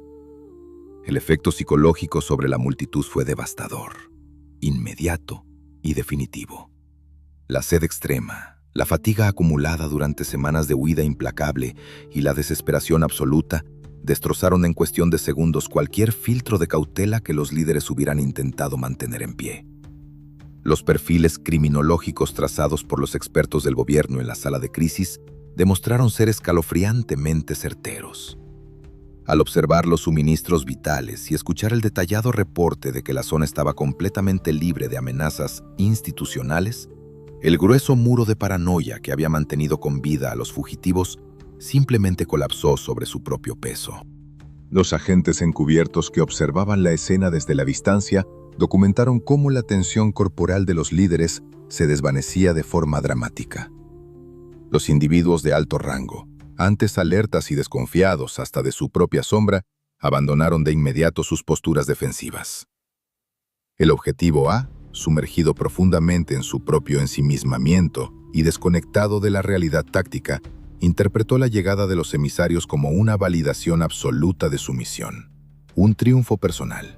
B: El efecto psicológico sobre la multitud fue devastador, inmediato y definitivo. La sed extrema, la fatiga acumulada durante semanas de huida implacable y la desesperación absoluta destrozaron en cuestión de segundos cualquier filtro de cautela que los líderes hubieran intentado mantener en pie. Los perfiles criminológicos trazados por los expertos del gobierno en la sala de crisis demostraron ser escalofriantemente certeros. Al observar los suministros vitales y escuchar el detallado reporte de que la zona estaba completamente libre de amenazas institucionales, el grueso muro de paranoia que había mantenido con vida a los fugitivos simplemente colapsó sobre su propio peso.
A: Los agentes encubiertos que observaban la escena desde la distancia documentaron cómo la tensión corporal de los líderes se desvanecía de forma dramática. Los individuos de alto rango, antes alertas y desconfiados hasta de su propia sombra, abandonaron de inmediato sus posturas defensivas. El objetivo A, sumergido profundamente en su propio ensimismamiento y desconectado de la realidad táctica, interpretó la llegada de los emisarios como una validación absoluta de su misión, un triunfo personal.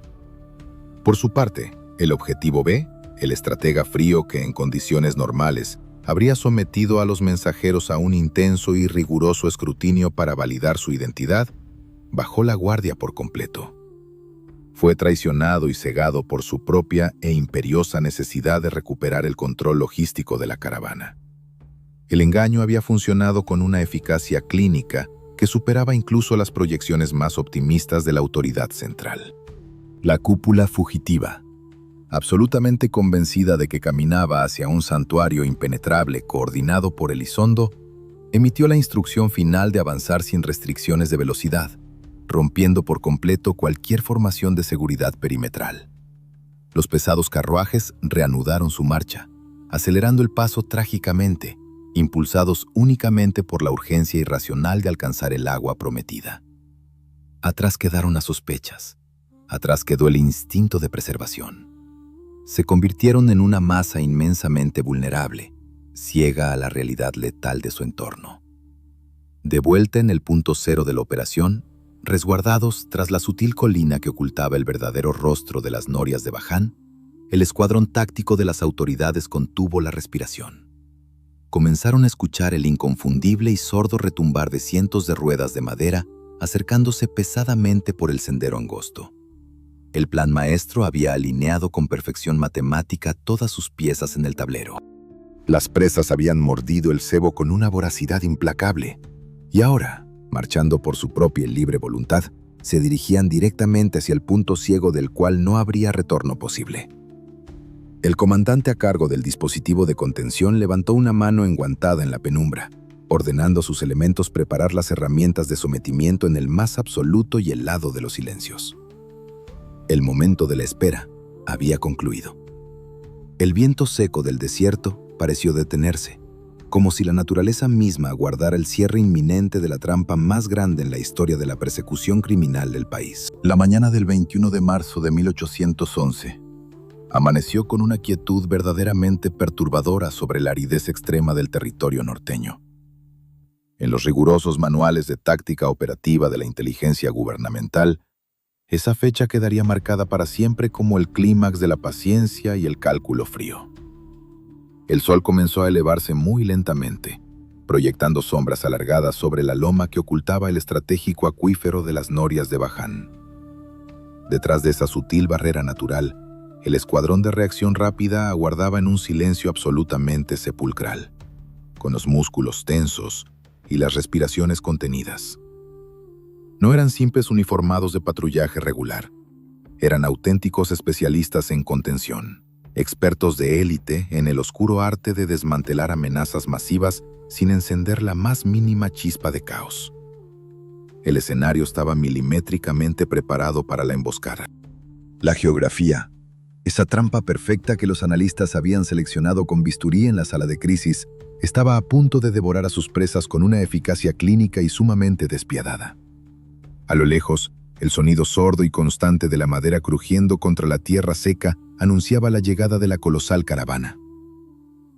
A: Por su parte, el objetivo B, el estratega frío que en condiciones normales habría sometido a los mensajeros a un intenso y riguroso escrutinio para validar su identidad, bajó la guardia por completo. Fue traicionado y cegado por su propia e imperiosa necesidad de recuperar el control logístico de la caravana. El engaño había funcionado con una eficacia clínica que superaba incluso las proyecciones más optimistas de la autoridad central. La cúpula fugitiva, absolutamente convencida de que caminaba hacia un santuario impenetrable coordinado por Elizondo, emitió la instrucción final de avanzar sin restricciones de velocidad, rompiendo por completo cualquier formación de seguridad perimetral. Los pesados carruajes reanudaron su marcha, acelerando el paso trágicamente, impulsados únicamente por la urgencia irracional de alcanzar el agua prometida. Atrás quedaron las sospechas. Atrás quedó el instinto de preservación. Se convirtieron en una masa inmensamente vulnerable, ciega a la realidad letal de su entorno.
B: De vuelta en el punto cero de la operación, resguardados tras la sutil colina que ocultaba el verdadero rostro de las norias de Baján, el escuadrón táctico de las autoridades contuvo la respiración. Comenzaron a escuchar el inconfundible y sordo retumbar de cientos de ruedas de madera acercándose pesadamente por el sendero angosto. El plan maestro había alineado con perfección matemática todas sus piezas en el tablero.
A: Las presas habían mordido el cebo con una voracidad implacable, y ahora, marchando por su propia y libre voluntad, se dirigían directamente hacia el punto ciego del cual no habría retorno posible. El comandante a cargo del dispositivo de contención levantó una mano enguantada en la penumbra, ordenando a sus elementos preparar las herramientas de sometimiento en el más absoluto y helado de los silencios. El momento de la espera había concluido. El viento seco del desierto pareció detenerse, como si la naturaleza misma aguardara el cierre inminente de la trampa más grande en la historia de la persecución criminal del país. La mañana del 21 de marzo de 1811 amaneció con una quietud verdaderamente perturbadora sobre la aridez extrema del territorio norteño. En los rigurosos manuales de táctica operativa de la inteligencia gubernamental, esa fecha quedaría marcada para siempre como el clímax de la paciencia y el cálculo frío. El sol comenzó a elevarse muy lentamente, proyectando sombras alargadas sobre la loma que ocultaba el estratégico acuífero de las norias de Baján. Detrás de esa sutil barrera natural, el escuadrón de reacción rápida aguardaba en un silencio absolutamente sepulcral, con los músculos tensos y las respiraciones contenidas. No eran simples uniformados de patrullaje regular, eran auténticos especialistas en contención, expertos de élite en el oscuro arte de desmantelar amenazas masivas sin encender la más mínima chispa de caos. El escenario estaba milimétricamente preparado para la emboscada. La geografía, esa trampa perfecta que los analistas habían seleccionado con bisturí en la sala de crisis, estaba a punto de devorar a sus presas con una eficacia clínica y sumamente despiadada. A lo lejos, el sonido sordo y constante de la madera crujiendo contra la tierra seca anunciaba la llegada de la colosal caravana.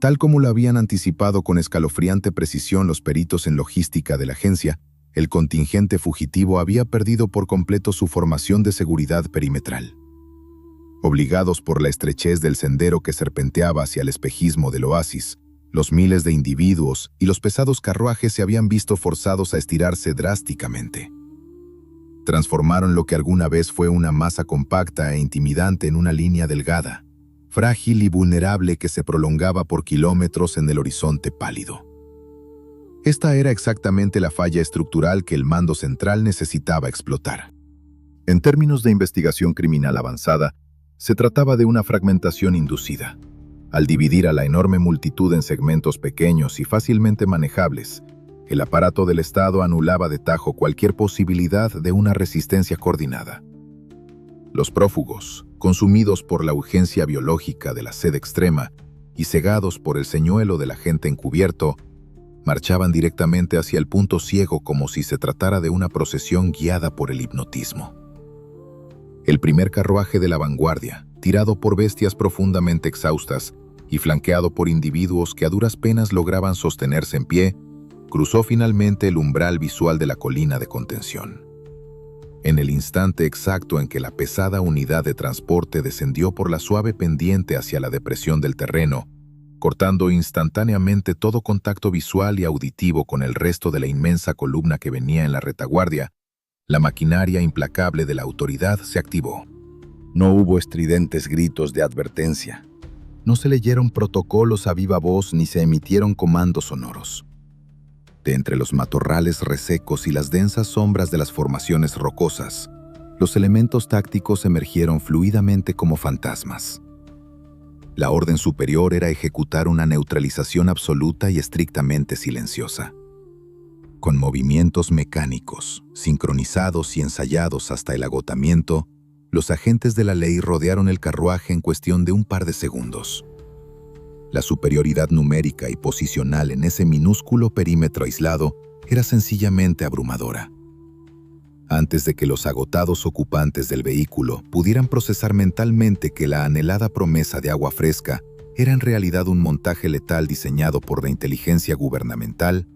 A: Tal como lo habían anticipado con escalofriante precisión los peritos en logística de la agencia, el contingente fugitivo había perdido por completo su formación de seguridad perimetral. Obligados por la estrechez del sendero que serpenteaba hacia el espejismo del oasis, los miles de individuos y los pesados carruajes se habían visto forzados a estirarse drásticamente. Transformaron lo que alguna vez fue una masa compacta e intimidante en una línea delgada, frágil y vulnerable que se prolongaba por kilómetros en el horizonte pálido. Esta era exactamente la falla estructural que el mando central necesitaba explotar. En términos de investigación criminal avanzada, se trataba de una fragmentación inducida. Al dividir a la enorme multitud en segmentos pequeños y fácilmente manejables, el aparato del Estado anulaba de tajo cualquier posibilidad de una resistencia coordinada. Los prófugos, consumidos por la urgencia biológica de la sed extrema y cegados por el señuelo del agente encubierto, marchaban directamente hacia el punto ciego como si se tratara de una procesión guiada por el hipnotismo. El primer carruaje de la vanguardia, tirado por bestias profundamente exhaustas y flanqueado por individuos que a duras penas lograban sostenerse en pie, cruzó finalmente el umbral visual de la colina de contención. En el instante exacto en que la pesada unidad de transporte descendió por la suave pendiente hacia la depresión del terreno, cortando instantáneamente todo contacto visual y auditivo con el resto de la inmensa columna que venía en la retaguardia, la maquinaria implacable de la autoridad se activó. No hubo estridentes gritos de advertencia. No se leyeron protocolos a viva voz ni se emitieron comandos sonoros. De entre los matorrales resecos y las densas sombras de las formaciones rocosas, los elementos tácticos emergieron fluidamente como fantasmas. La orden superior era ejecutar una neutralización absoluta y estrictamente silenciosa. Con movimientos mecánicos, sincronizados y ensayados hasta el agotamiento, los agentes de la ley rodearon el carruaje en cuestión de un par de segundos. La superioridad numérica y posicional en ese minúsculo perímetro aislado era sencillamente abrumadora. Antes de que los agotados ocupantes del vehículo pudieran procesar mentalmente que la anhelada promesa de agua fresca era en realidad un montaje letal diseñado por la inteligencia gubernamental,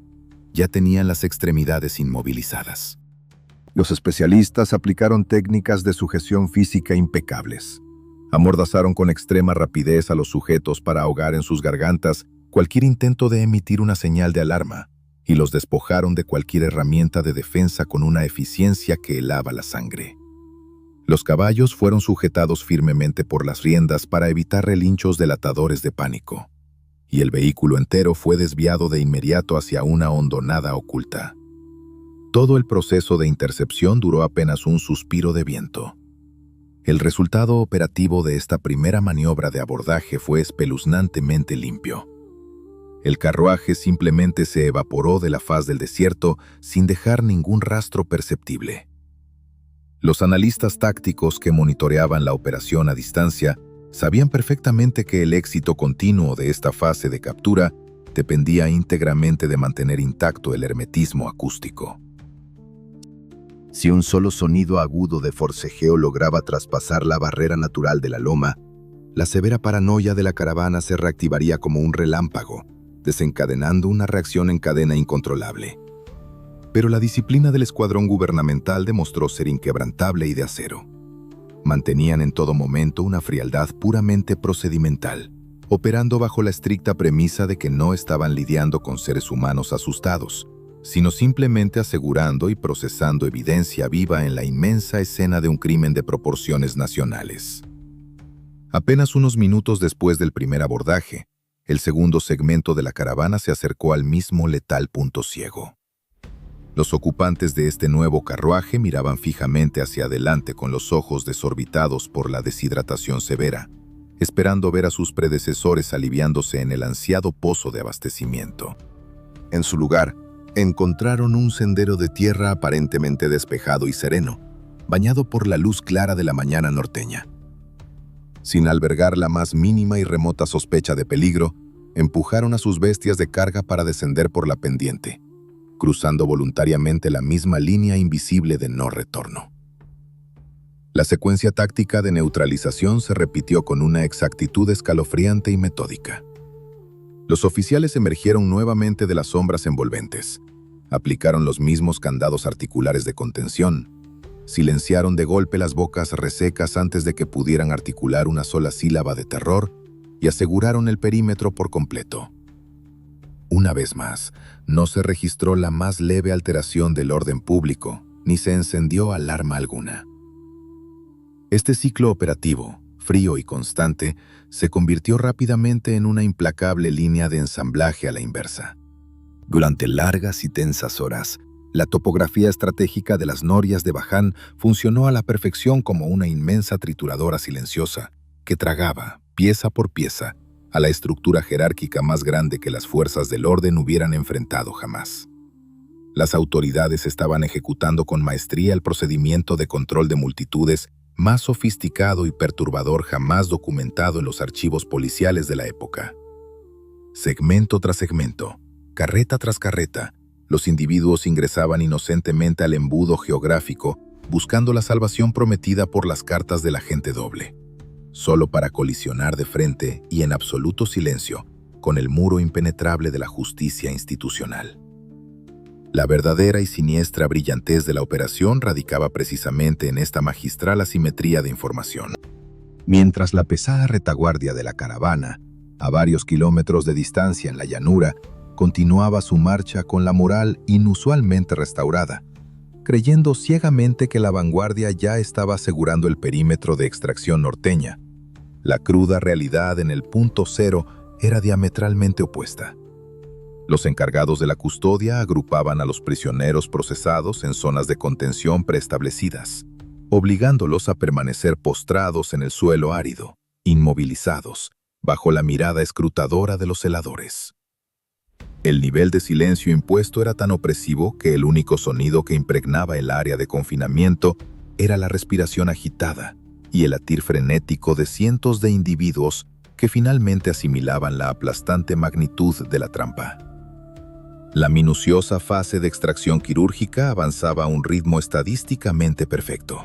B: ya tenían las extremidades inmovilizadas.
C: Los especialistas aplicaron técnicas de sujeción física impecables. Amordazaron con extrema rapidez a los sujetos para ahogar en sus gargantas cualquier intento de emitir una señal de alarma, y los despojaron de cualquier herramienta de defensa con una eficiencia que helaba la sangre. Los caballos fueron sujetados firmemente por las riendas para evitar relinchos delatadores de pánico, y el vehículo entero fue desviado de inmediato hacia una hondonada oculta. Todo el proceso de intercepción duró apenas un suspiro de viento. El resultado operativo de esta primera maniobra de abordaje fue espeluznantemente limpio. El carruaje simplemente se evaporó de la faz del desierto sin dejar ningún rastro perceptible. Los analistas tácticos que monitoreaban la operación a distancia sabían perfectamente que el éxito continuo de esta fase de captura dependía íntegramente de mantener intacto el hermetismo acústico.
B: Si un solo sonido agudo de forcejeo lograba traspasar la barrera natural de la loma, la severa paranoia de la caravana se reactivaría como un relámpago, desencadenando una reacción en cadena incontrolable. Pero la disciplina del escuadrón gubernamental demostró ser inquebrantable y de acero. Mantenían en todo momento una frialdad puramente procedimental, operando bajo la estricta premisa de que no estaban lidiando con seres humanos asustados, sino simplemente asegurando y procesando evidencia viva en la inmensa escena de un crimen de proporciones nacionales. Apenas unos minutos después del primer abordaje, el segundo segmento de la caravana se acercó al mismo letal punto ciego. Los ocupantes de este nuevo carruaje miraban fijamente hacia adelante con los ojos desorbitados por la deshidratación severa, esperando ver a sus predecesores aliviándose en el ansiado pozo de abastecimiento. En su lugar, encontraron un sendero de tierra aparentemente despejado y sereno, bañado por la luz clara de la mañana norteña. Sin albergar la más mínima y remota sospecha de peligro, empujaron a sus bestias de carga para descender por la pendiente, cruzando voluntariamente la misma línea invisible de no retorno. La secuencia táctica de neutralización se repitió con una exactitud escalofriante y metódica. Los oficiales emergieron nuevamente de las sombras envolventes, aplicaron los mismos candados articulares de contención, silenciaron de golpe las bocas resecas antes de que pudieran articular una sola sílaba de terror y aseguraron el perímetro por completo. Una vez más, no se registró la más leve alteración del orden público, ni se encendió alarma alguna. Este ciclo operativo, frío y constante, se convirtió rápidamente en una implacable línea de ensamblaje a la inversa. Durante largas y tensas horas, la topografía estratégica de las norias de Baján funcionó a la perfección como una inmensa trituradora silenciosa que tragaba, pieza por pieza, a la estructura jerárquica más grande que las fuerzas del orden hubieran enfrentado jamás. Las autoridades estaban ejecutando con maestría el procedimiento de control de multitudes más sofisticado y perturbador jamás documentado en los archivos policiales de la época. Segmento tras segmento, carreta tras carreta, los individuos ingresaban inocentemente al embudo geográfico buscando la salvación prometida por las cartas del agente doble, solo para colisionar de frente y en absoluto silencio con el muro impenetrable de la justicia institucional. La verdadera y siniestra brillantez de la operación radicaba precisamente en esta magistral asimetría de información. Mientras la pesada retaguardia de la caravana, a varios kilómetros de distancia en la llanura, continuaba su marcha con la moral inusualmente restaurada, creyendo ciegamente que la vanguardia ya estaba asegurando el perímetro de extracción norteña. La cruda realidad en el punto cero era diametralmente opuesta. Los encargados de la custodia agrupaban a los prisioneros procesados en zonas de contención preestablecidas, obligándolos a permanecer postrados en el suelo árido, inmovilizados, bajo la mirada escrutadora de los celadores. El nivel de silencio impuesto era tan opresivo que el único sonido que impregnaba el área de confinamiento era la respiración agitada y el latir frenético de cientos de individuos que finalmente asimilaban la aplastante magnitud de la trampa. La minuciosa fase de extracción quirúrgica avanzaba a un ritmo estadísticamente perfecto.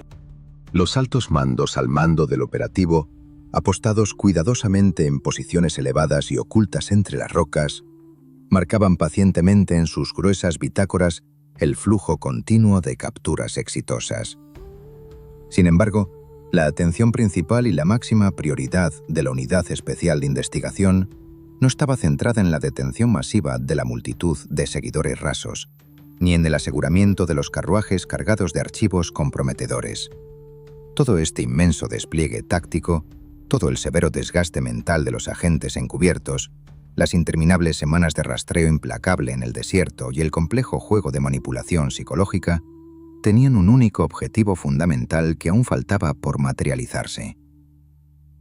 C: Los altos mandos al mando del operativo, apostados cuidadosamente en posiciones elevadas y ocultas entre las rocas,
B: marcaban pacientemente en sus gruesas bitácoras el flujo continuo de capturas exitosas. Sin embargo, la atención principal y la máxima prioridad de la Unidad Especial de Investigación no estaba centrada en la detención masiva de la multitud de seguidores rasos, ni en el aseguramiento de los carruajes cargados de archivos comprometedores. Todo este inmenso despliegue táctico, todo el severo desgaste mental de los agentes encubiertos, las interminables semanas de rastreo implacable en el desierto y el complejo juego de manipulación psicológica, tenían un único objetivo fundamental que aún faltaba por materializarse.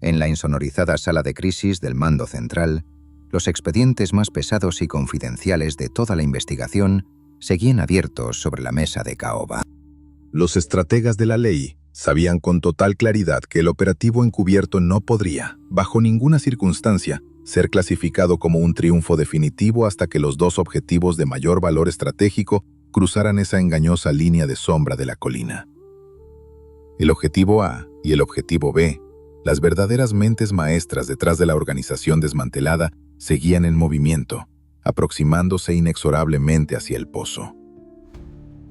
B: En la insonorizada sala de crisis del mando central, los expedientes más pesados y confidenciales de toda la investigación seguían abiertos sobre la mesa de caoba.
A: Los estrategas de la ley sabían con total claridad que el operativo encubierto no podría, bajo ninguna circunstancia, ser clasificado como un triunfo definitivo hasta que los dos objetivos de mayor valor estratégico cruzaran esa engañosa línea de sombra de la colina. El objetivo A y el objetivo B, las verdaderas mentes maestras detrás de la organización desmantelada, seguían en movimiento, aproximándose inexorablemente hacia el pozo.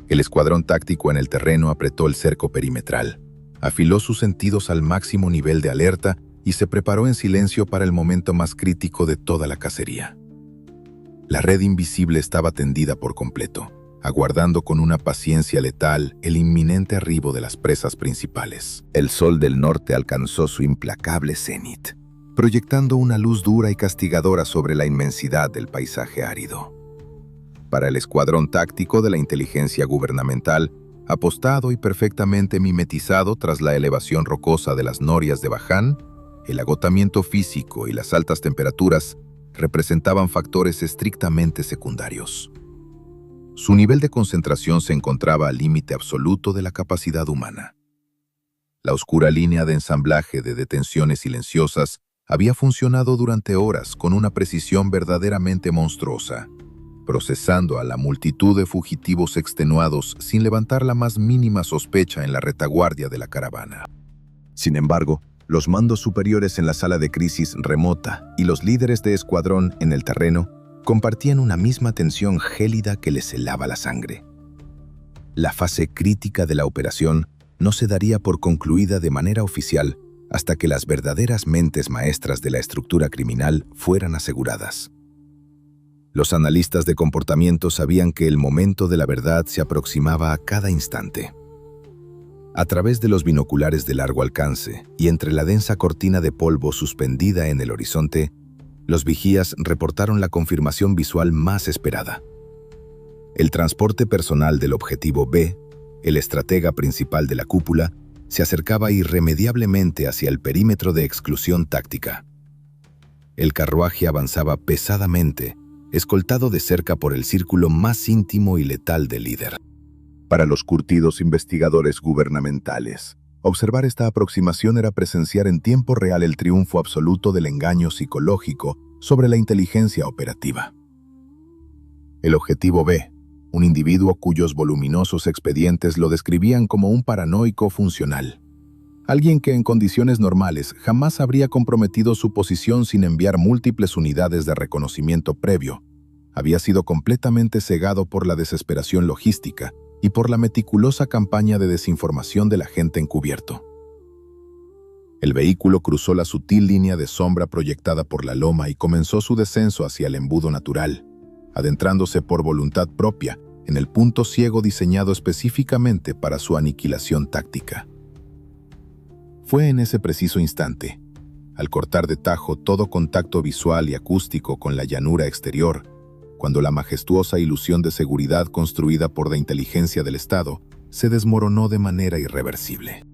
A: El escuadrón táctico en el terreno apretó el cerco perimetral, afiló sus sentidos al máximo nivel de alerta y se preparó en silencio para el momento más crítico de toda la cacería. La red invisible estaba tendida por completo, aguardando con una paciencia letal el inminente arribo de las presas principales.
B: El sol del norte alcanzó su implacable cenit, proyectando una luz dura y castigadora sobre la inmensidad del paisaje árido. Para el escuadrón táctico de la inteligencia gubernamental, apostado y perfectamente mimetizado tras la elevación rocosa de las norias de Baján, el agotamiento físico y las altas temperaturas representaban factores estrictamente secundarios. Su nivel de concentración se encontraba al límite absoluto de la capacidad humana. La oscura línea de ensamblaje de detenciones silenciosas había funcionado durante horas con una precisión verdaderamente monstruosa, procesando a la multitud de fugitivos extenuados sin levantar la más mínima sospecha en la retaguardia de la caravana. Sin embargo, los mandos superiores en la sala de crisis remota y los líderes de escuadrón en el terreno compartían una misma tensión gélida que les helaba la sangre. La fase crítica de la operación no se daría por concluida de manera oficial hasta que las verdaderas mentes maestras de la estructura criminal fueran aseguradas. Los analistas de comportamiento sabían que el momento de la verdad se aproximaba a cada instante. A través de los binoculares de largo alcance y entre la densa cortina de polvo suspendida en el horizonte, los vigías reportaron la confirmación visual más esperada. El transporte personal del objetivo B, el estratega principal de la cúpula, se acercaba irremediablemente hacia el perímetro de exclusión táctica. El carruaje avanzaba pesadamente, escoltado de cerca por el círculo más íntimo y letal del líder.
A: Para los curtidos investigadores gubernamentales, observar esta aproximación era presenciar en tiempo real el triunfo absoluto del engaño psicológico sobre la inteligencia operativa. El objetivo B, un individuo cuyos voluminosos expedientes lo describían como un paranoico funcional. Alguien que en condiciones normales jamás habría comprometido su posición sin enviar múltiples unidades de reconocimiento previo, había sido completamente cegado por la desesperación logística y por la meticulosa campaña de desinformación del agente encubierto. El vehículo cruzó la sutil línea de sombra proyectada por la loma y comenzó su descenso hacia el embudo natural, adentrándose por voluntad propia en el punto ciego diseñado específicamente para su aniquilación táctica. Fue en ese preciso instante, al cortar de tajo todo contacto visual y acústico con la llanura exterior, cuando la majestuosa ilusión de seguridad construida por la inteligencia del Estado se desmoronó de manera irreversible.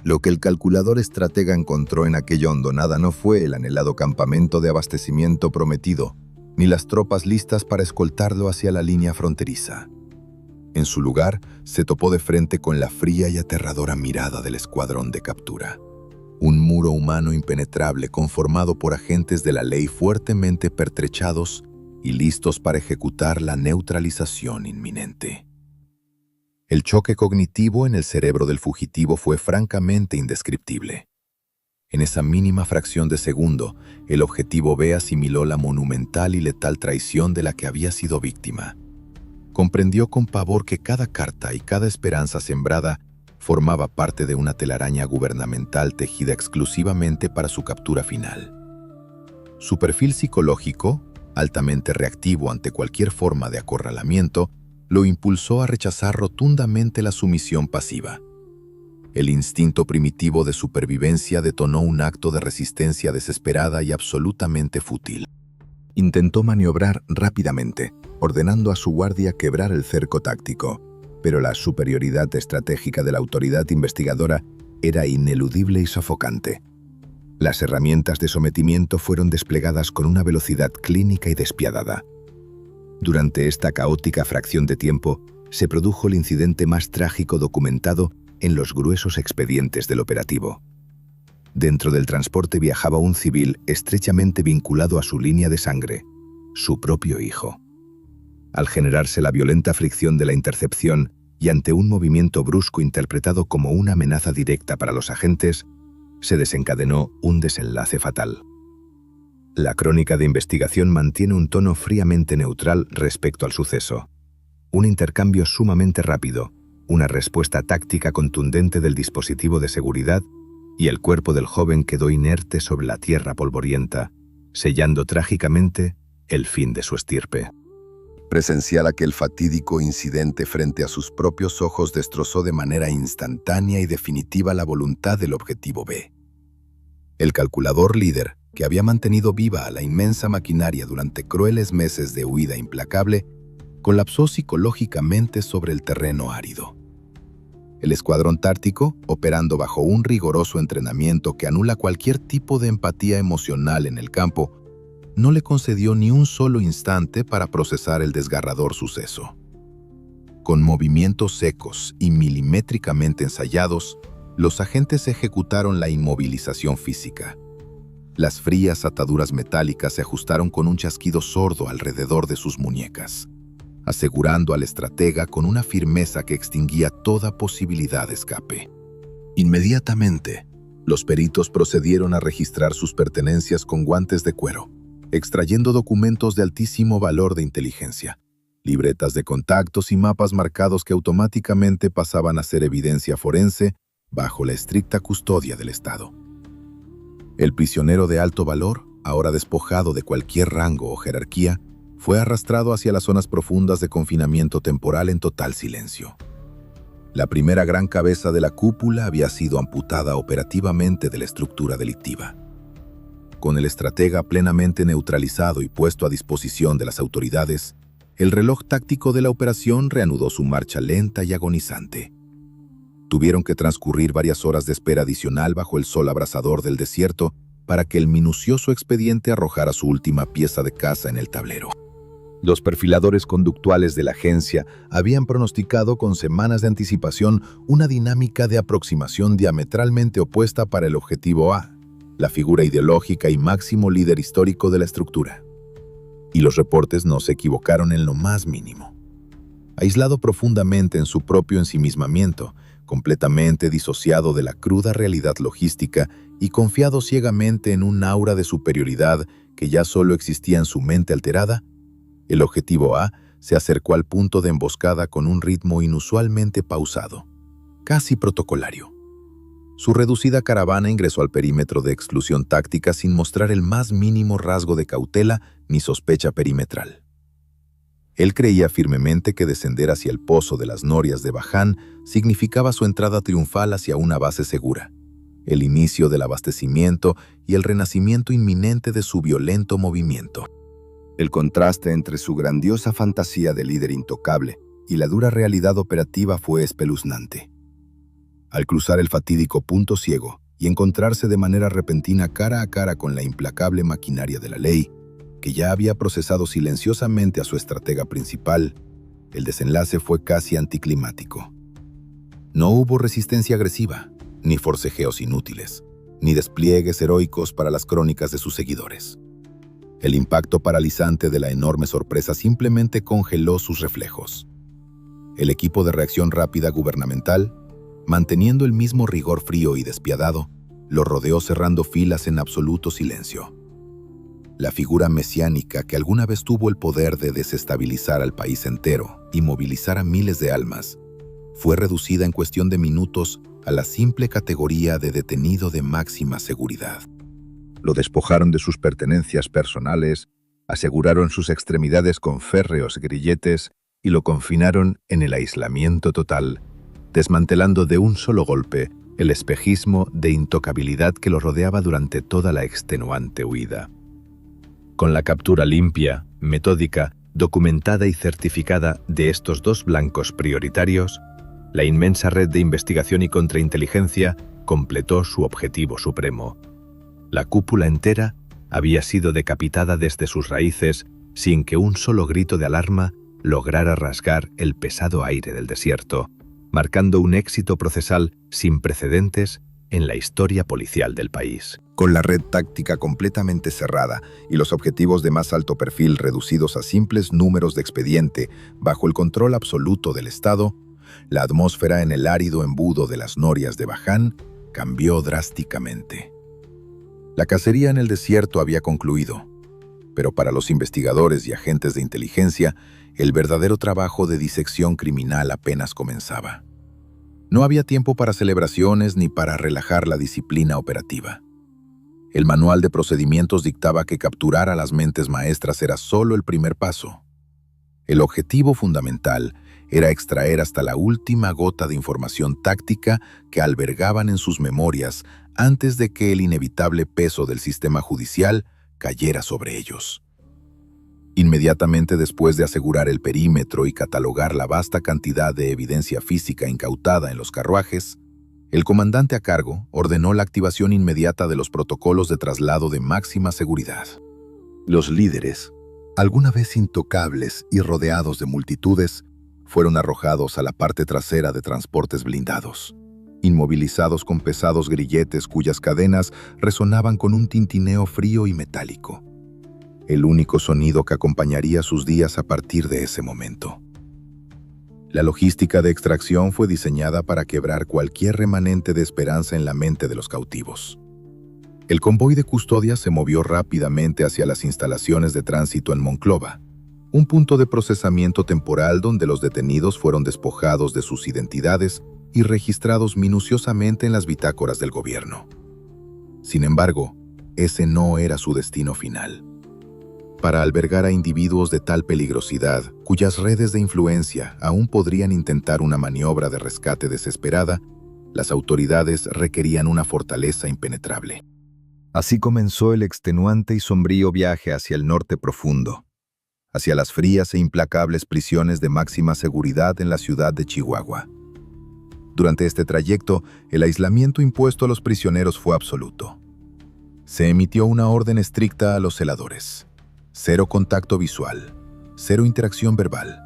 B: Lo que el calculador estratega encontró en aquella hondonada no fue el anhelado campamento de abastecimiento prometido, ni las tropas listas para escoltarlo hacia la línea fronteriza. En su lugar, se topó de frente con la fría y aterradora mirada del escuadrón de captura. Un muro humano impenetrable conformado por agentes de la ley fuertemente pertrechados y listos para ejecutar la neutralización inminente. El choque cognitivo en el cerebro del fugitivo fue francamente indescriptible. En esa mínima fracción de segundo, el objetivo B asimiló la monumental y letal traición de la que había sido víctima. Comprendió con pavor que cada carta y cada esperanza sembrada formaba parte de una telaraña gubernamental tejida exclusivamente para su captura final. Su perfil psicológico, altamente reactivo ante cualquier forma de acorralamiento, lo impulsó a rechazar rotundamente la sumisión pasiva. El instinto primitivo de supervivencia detonó un acto de resistencia desesperada y absolutamente fútil.
C: Intentó maniobrar rápidamente, ordenando a su guardia quebrar el cerco táctico, pero la superioridad estratégica de la autoridad investigadora era ineludible y sofocante. Las herramientas de sometimiento fueron desplegadas con una velocidad clínica y despiadada. Durante esta caótica fracción de tiempo, se produjo el incidente más trágico documentado en los gruesos expedientes del operativo. Dentro del transporte viajaba un civil estrechamente vinculado a su línea de sangre, su propio hijo. Al generarse la violenta fricción de la intercepción y ante un movimiento brusco interpretado como una amenaza directa para los agentes, se desencadenó un desenlace fatal. La crónica de investigación mantiene un tono fríamente neutral respecto al suceso. Un intercambio sumamente rápido, una respuesta táctica contundente del dispositivo de seguridad y el cuerpo del joven quedó inerte sobre la tierra polvorienta, sellando trágicamente el fin de su estirpe.
B: Presenciar aquel fatídico incidente frente a sus propios ojos destrozó de manera instantánea y definitiva la voluntad del objetivo B. El calculador líder, que había mantenido viva a la inmensa maquinaria durante crueles meses de huida implacable, colapsó psicológicamente sobre el terreno árido. El escuadrón táctico, operando bajo un riguroso entrenamiento que anula cualquier tipo de empatía emocional en el campo, no le concedió ni un solo instante para procesar el desgarrador suceso. Con movimientos secos y milimétricamente ensayados, los agentes ejecutaron la inmovilización física. Las frías ataduras metálicas se ajustaron con un chasquido sordo alrededor de sus muñecas, asegurando al estratega con una firmeza que extinguía toda posibilidad de escape. Inmediatamente, los peritos procedieron a registrar sus pertenencias con guantes de cuero, extrayendo documentos de altísimo valor de inteligencia, libretas de contactos y mapas marcados que automáticamente pasaban a ser evidencia forense bajo la estricta custodia del Estado. El prisionero de alto valor, ahora despojado de cualquier rango o jerarquía, fue arrastrado hacia las zonas profundas de confinamiento temporal en total silencio. La primera gran cabeza de la cúpula había sido amputada operativamente de la estructura delictiva. Con el estratega plenamente neutralizado y puesto a disposición de las autoridades, el reloj táctico de la operación reanudó su marcha lenta y agonizante. Tuvieron que transcurrir varias horas de espera adicional bajo el sol abrasador del desierto para que el minucioso expediente arrojara su última pieza de caza en el tablero. Los perfiladores conductuales de la agencia habían pronosticado con semanas de anticipación una dinámica de aproximación diametralmente opuesta para el objetivo A, la figura ideológica y máximo líder histórico de la estructura. Y los reportes no se equivocaron en lo más mínimo. Aislado profundamente en su propio ensimismamiento, completamente disociado de la cruda realidad logística y confiado ciegamente en un aura de superioridad que ya solo existía en su mente alterada, el objetivo A se acercó al punto de emboscada con un ritmo inusualmente pausado, casi protocolario. Su reducida caravana ingresó al perímetro de exclusión táctica sin mostrar el más mínimo rasgo de cautela ni sospecha perimetral. Él creía firmemente que descender hacia el pozo de las norias de Baján significaba su entrada triunfal hacia una base segura, el inicio del abastecimiento y el renacimiento inminente de su violento movimiento. El contraste entre su grandiosa fantasía de líder intocable y la dura realidad operativa fue espeluznante. Al cruzar el fatídico punto ciego y encontrarse de manera repentina cara a cara con la implacable maquinaria de la ley, que ya había procesado silenciosamente a su estratega principal, el desenlace fue casi anticlimático. No hubo resistencia agresiva, ni forcejeos inútiles, ni despliegues heroicos para las crónicas de sus seguidores. El impacto paralizante de la enorme sorpresa simplemente congeló sus reflejos. El equipo de reacción rápida gubernamental, manteniendo el mismo rigor frío y despiadado, lo rodeó cerrando filas en absoluto silencio. La figura mesiánica que alguna vez tuvo el poder de desestabilizar al país entero y movilizar a miles de almas, fue reducida en cuestión de minutos a la simple categoría de detenido de máxima seguridad.
C: Lo despojaron de sus pertenencias personales, aseguraron sus extremidades con férreos grilletes y lo confinaron en el aislamiento total, desmantelando de un solo golpe el espejismo de intocabilidad que lo rodeaba durante toda la extenuante huida. Con la captura limpia, metódica, documentada y certificada de estos dos blancos prioritarios, la inmensa red de investigación y contrainteligencia completó su objetivo supremo. La cúpula entera había sido decapitada desde sus raíces sin que un solo grito de alarma lograra rasgar el pesado aire del desierto, marcando un éxito procesal sin precedentes en la historia policial del país.
B: Con la red táctica completamente cerrada y los objetivos de más alto perfil reducidos a simples números de expediente bajo el control absoluto del Estado, la atmósfera en el árido embudo de las norias de Baján cambió drásticamente. La cacería en el desierto había concluido, pero para los investigadores y agentes de inteligencia, el verdadero trabajo de disección criminal apenas comenzaba. No había tiempo para celebraciones ni para relajar la disciplina operativa. El manual de procedimientos dictaba que capturar a las mentes maestras era solo el primer paso. El objetivo fundamental era extraer hasta la última gota de información táctica que albergaban en sus memorias antes de que el inevitable peso del sistema judicial cayera sobre ellos. Inmediatamente después de asegurar el perímetro y catalogar la vasta cantidad de evidencia física incautada en los carruajes, el comandante a cargo ordenó la activación inmediata de los protocolos de traslado de máxima seguridad. Los líderes, alguna vez intocables y rodeados de multitudes, fueron arrojados a la parte trasera de transportes blindados, inmovilizados con pesados grilletes cuyas cadenas resonaban con un tintineo frío y metálico, el único sonido que acompañaría sus días a partir de ese momento. La logística de extracción fue diseñada para quebrar cualquier remanente de esperanza en la mente de los cautivos. El convoy de custodia se movió rápidamente hacia las instalaciones de tránsito en Monclova, un punto de procesamiento temporal donde los detenidos fueron despojados de sus identidades y registrados minuciosamente en las bitácoras del gobierno. Sin embargo, ese no era su destino final. Para albergar a individuos de tal peligrosidad, cuyas redes de influencia aún podrían intentar una maniobra de rescate desesperada, las autoridades requerían una fortaleza impenetrable.
C: Así comenzó el extenuante y sombrío viaje hacia el norte profundo, hacia las frías e implacables prisiones de máxima seguridad en la ciudad de Chihuahua. Durante este trayecto, el aislamiento impuesto a los prisioneros fue absoluto. Se emitió una orden estricta a los celadores: cero contacto visual, cero interacción verbal.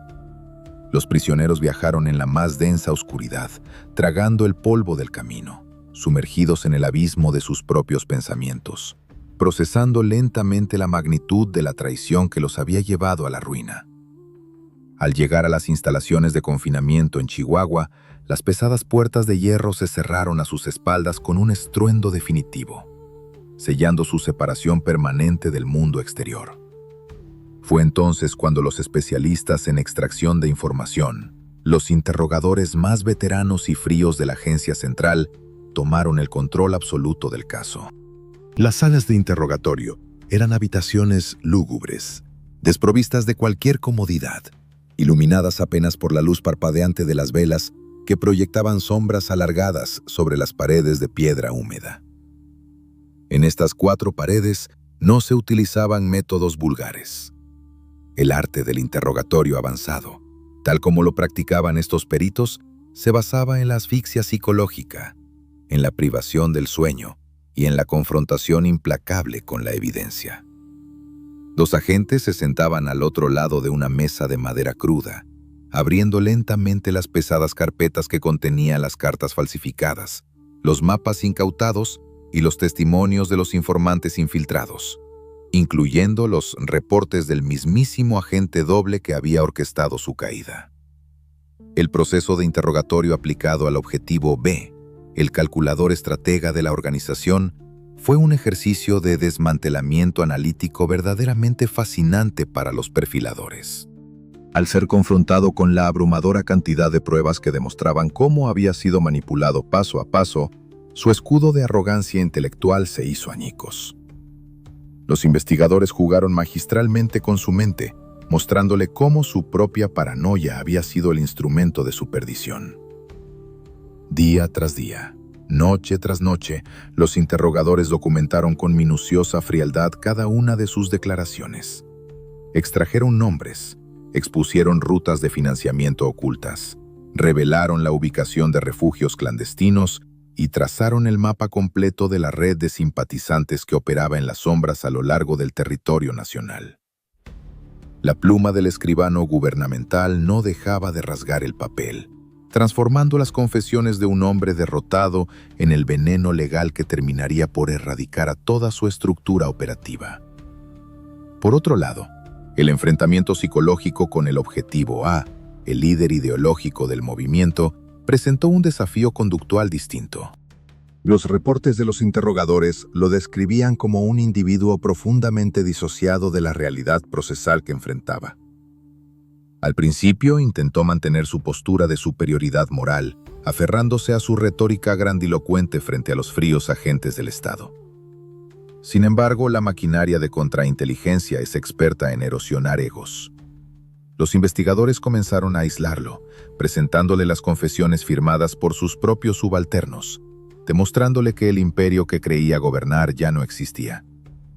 C: Los prisioneros viajaron en la más densa oscuridad, tragando el polvo del camino, sumergidos en el abismo de sus propios pensamientos, procesando lentamente la magnitud de la traición que los había llevado a la ruina. Al llegar a las instalaciones de confinamiento en Chihuahua, las pesadas puertas de hierro se cerraron a sus espaldas con un estruendo definitivo, sellando su separación permanente del mundo exterior. Fue entonces cuando los especialistas en extracción de información, los interrogadores más veteranos y fríos de la agencia central, tomaron el control absoluto del caso.
B: Las salas de interrogatorio eran habitaciones lúgubres, desprovistas de cualquier comodidad, iluminadas apenas por la luz parpadeante de las velas que proyectaban sombras alargadas sobre las paredes de piedra húmeda. En estas 4 paredes no se utilizaban métodos vulgares. El arte del interrogatorio avanzado, tal como lo practicaban estos peritos, se basaba en la asfixia psicológica, en la privación del sueño y en la confrontación implacable con la evidencia. Los agentes se sentaban al otro lado de una mesa de madera cruda, abriendo lentamente las pesadas carpetas que contenían las cartas falsificadas, los mapas incautados y los testimonios de los informantes infiltrados, incluyendo los reportes del mismísimo agente doble que había orquestado su caída. El proceso de interrogatorio aplicado al objetivo B el calculador estratega de la organización, fue un ejercicio de desmantelamiento analítico verdaderamente fascinante para los perfiladores. Al ser confrontado con la abrumadora cantidad de pruebas que demostraban cómo había sido manipulado paso a paso, su escudo de arrogancia intelectual se hizo añicos. Los investigadores jugaron magistralmente con su mente, mostrándole cómo su propia paranoia había sido el instrumento de su perdición. Día tras día, noche tras noche, los interrogadores documentaron con minuciosa frialdad cada una de sus declaraciones. Extrajeron nombres, expusieron rutas de financiamiento ocultas, revelaron la ubicación de refugios clandestinos y trazaron el mapa completo de la red de simpatizantes que operaba en las sombras a lo largo del territorio nacional. La pluma del escribano gubernamental no dejaba de rasgar el papel, transformando las confesiones de un hombre derrotado en el veneno legal que terminaría por erradicar a toda su estructura operativa. Por otro lado, el enfrentamiento psicológico con el objetivo A, el líder ideológico del movimiento, presentó un desafío conductual distinto.
C: Los reportes de los interrogadores lo describían como un individuo profundamente disociado de la realidad procesal que enfrentaba.
B: Al principio intentó mantener su postura de superioridad moral, aferrándose a su retórica grandilocuente frente a los fríos agentes del Estado. Sin embargo, la maquinaria de contrainteligencia es experta en erosionar egos. Los investigadores comenzaron a aislarlo, presentándole las confesiones firmadas por sus propios subalternos, demostrándole que el imperio que creía gobernar ya no existía,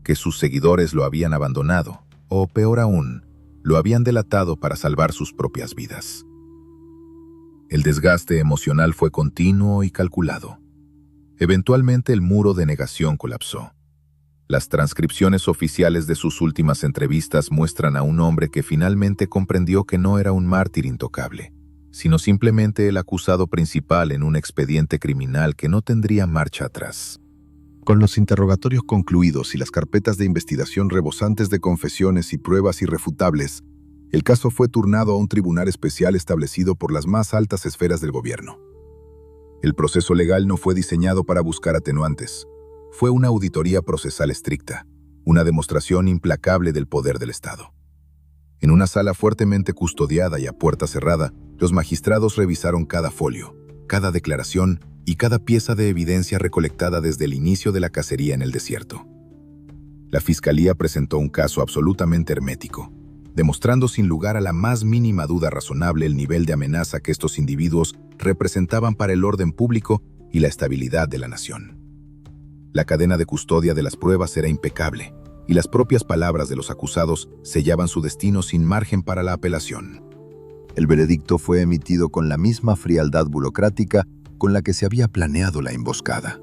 B: que sus seguidores lo habían abandonado, o peor aún, lo habían delatado para salvar sus propias vidas. El desgaste emocional fue continuo y calculado. Eventualmente el muro de negación colapsó. Las transcripciones oficiales de sus últimas entrevistas muestran a un hombre que finalmente comprendió que no era un mártir intocable, sino simplemente el acusado principal en un expediente criminal que no tendría marcha atrás.
C: Con los interrogatorios concluidos y las carpetas de investigación rebosantes de confesiones y pruebas irrefutables, el caso fue turnado a un tribunal especial establecido por las más altas esferas del gobierno. El proceso legal no fue diseñado para buscar atenuantes. Fue una auditoría procesal estricta, una demostración implacable del poder del Estado. En una sala fuertemente custodiada y a puerta cerrada, los magistrados revisaron cada folio, cada declaración y cada pieza de evidencia recolectada desde el inicio de la cacería en el desierto. La Fiscalía presentó un caso absolutamente hermético, demostrando sin lugar a la más mínima duda razonable el nivel de amenaza que estos individuos representaban para el orden público y la estabilidad de la nación. La cadena de custodia de las pruebas era impecable, y las propias palabras de los acusados sellaban su destino sin margen para la apelación. El veredicto fue emitido con la misma frialdad burocrática con la que se había planeado la emboscada.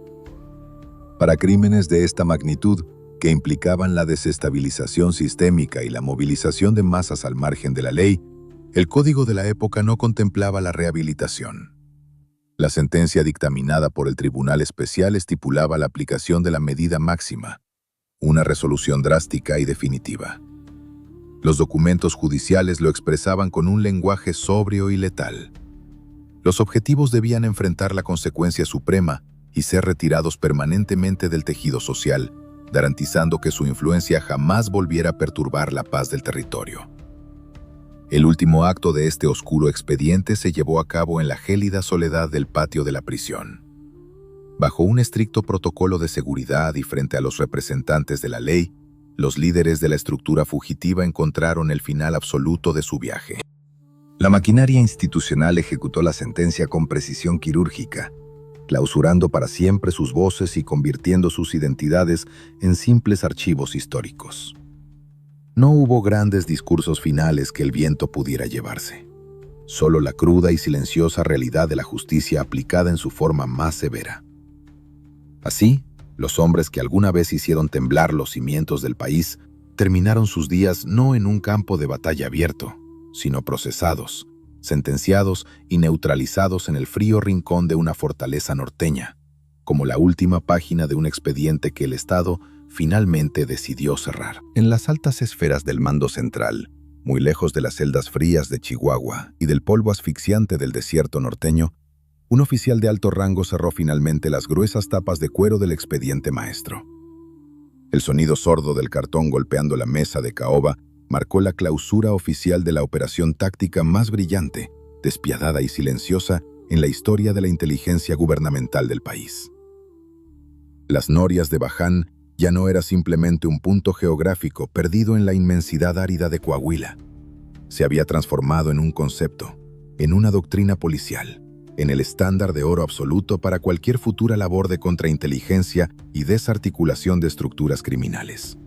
C: Para crímenes de esta magnitud, que implicaban la desestabilización sistémica y la movilización de masas al margen de la ley, el código de la época no contemplaba la rehabilitación. La sentencia dictaminada por el Tribunal Especial estipulaba la aplicación de la medida máxima, una resolución drástica y definitiva. Los documentos judiciales lo expresaban con un lenguaje sobrio y letal. Los objetivos debían enfrentar la consecuencia suprema y ser retirados permanentemente del tejido social, garantizando que su influencia jamás volviera a perturbar la paz del territorio. El último acto de este oscuro expediente se llevó a cabo en la gélida soledad del patio de la prisión. Bajo un estricto protocolo de seguridad y frente a los representantes de la ley, los líderes de la estructura fugitiva encontraron el final absoluto de su viaje. La maquinaria institucional ejecutó la sentencia con precisión quirúrgica, clausurando para siempre sus voces y convirtiendo sus identidades en simples archivos históricos. No hubo grandes discursos finales que el viento pudiera llevarse. Solo la cruda y silenciosa realidad de la justicia aplicada en su forma más severa. Así, los hombres que alguna vez hicieron temblar los cimientos del país terminaron sus días no en un campo de batalla abierto, sino procesados, sentenciados y neutralizados en el frío rincón de una fortaleza norteña, como la última página de un expediente que el Estado finalmente decidió cerrar. En las altas esferas del mando central, muy lejos de las celdas frías de Chihuahua y del polvo asfixiante del desierto norteño,
B: un oficial de alto rango cerró finalmente las gruesas tapas de cuero del expediente maestro. El sonido sordo del cartón golpeando la mesa de caoba marcó la clausura oficial de la operación táctica más brillante, despiadada y silenciosa en la historia de la inteligencia gubernamental del país. Las norias de Baján ya no era simplemente un punto geográfico perdido en la inmensidad árida de Coahuila. Se había transformado en un concepto, en una doctrina policial, en el estándar de oro absoluto para cualquier futura labor de contrainteligencia y desarticulación de estructuras criminales.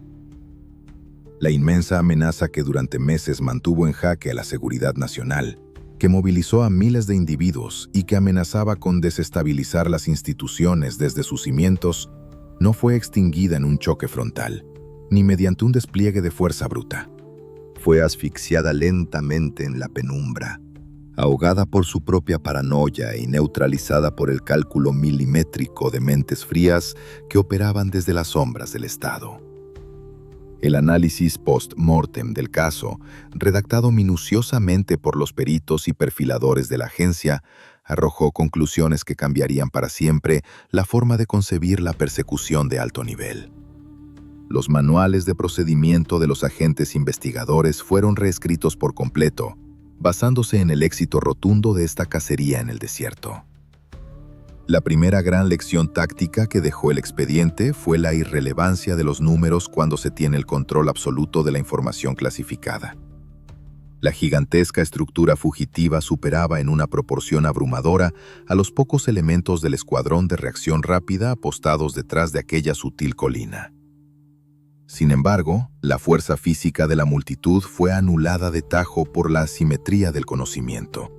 B: La inmensa amenaza que durante meses mantuvo en jaque a la seguridad nacional, que movilizó a miles de individuos y que amenazaba con desestabilizar las instituciones desde sus cimientos, no fue extinguida en un choque frontal, ni mediante un despliegue de fuerza bruta.
C: Fue asfixiada lentamente en la penumbra, ahogada por su propia paranoia y neutralizada por el cálculo milimétrico de mentes frías que operaban desde las sombras del Estado. El análisis post-mortem del caso, redactado minuciosamente por los peritos y perfiladores de la agencia, arrojó conclusiones que cambiarían para siempre la forma de concebir la persecución de alto nivel. Los manuales de procedimiento de los agentes investigadores fueron reescritos por completo, basándose en el éxito rotundo de esta cacería en el desierto. La primera gran lección táctica que dejó el expediente fue la irrelevancia de los números cuando se tiene el control absoluto de la información clasificada. La gigantesca estructura fugitiva superaba en una proporción abrumadora a los pocos elementos del escuadrón de reacción rápida apostados detrás de aquella sutil colina. Sin embargo, la fuerza física de la multitud fue anulada de tajo por la asimetría del conocimiento.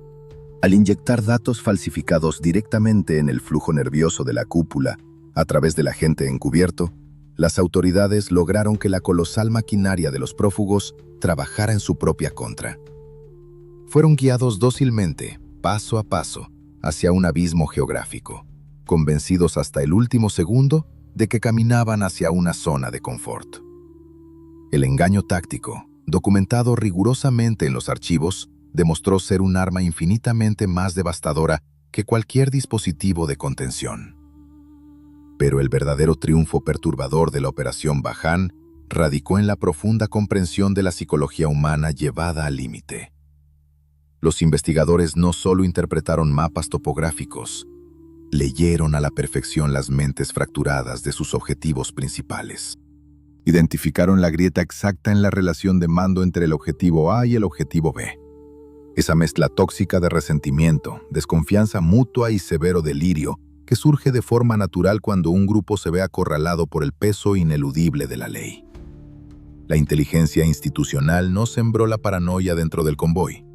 C: Al inyectar datos falsificados directamente en el flujo nervioso de la cúpula, a través del agente encubierto, las autoridades lograron que la colosal maquinaria de los prófugos trabajara en su propia contra. Fueron guiados dócilmente, paso a paso, hacia un abismo geográfico, convencidos hasta el último segundo de que caminaban hacia una zona de confort. El engaño táctico, documentado rigurosamente en los archivos, demostró ser un arma infinitamente más devastadora que cualquier dispositivo de contención. Pero el verdadero triunfo perturbador de la Operación Baján radicó en la profunda comprensión de la psicología humana llevada al límite. Los investigadores no solo interpretaron mapas topográficos, leyeron a la perfección las mentes fracturadas de sus objetivos principales. Identificaron la grieta exacta en la relación de mando entre el objetivo A y el objetivo B. Esa mezcla tóxica de resentimiento, desconfianza mutua y severo delirio que surge de forma natural cuando un grupo se ve acorralado por el peso ineludible de la ley. La inteligencia institucional no sembró la paranoia dentro del convoy.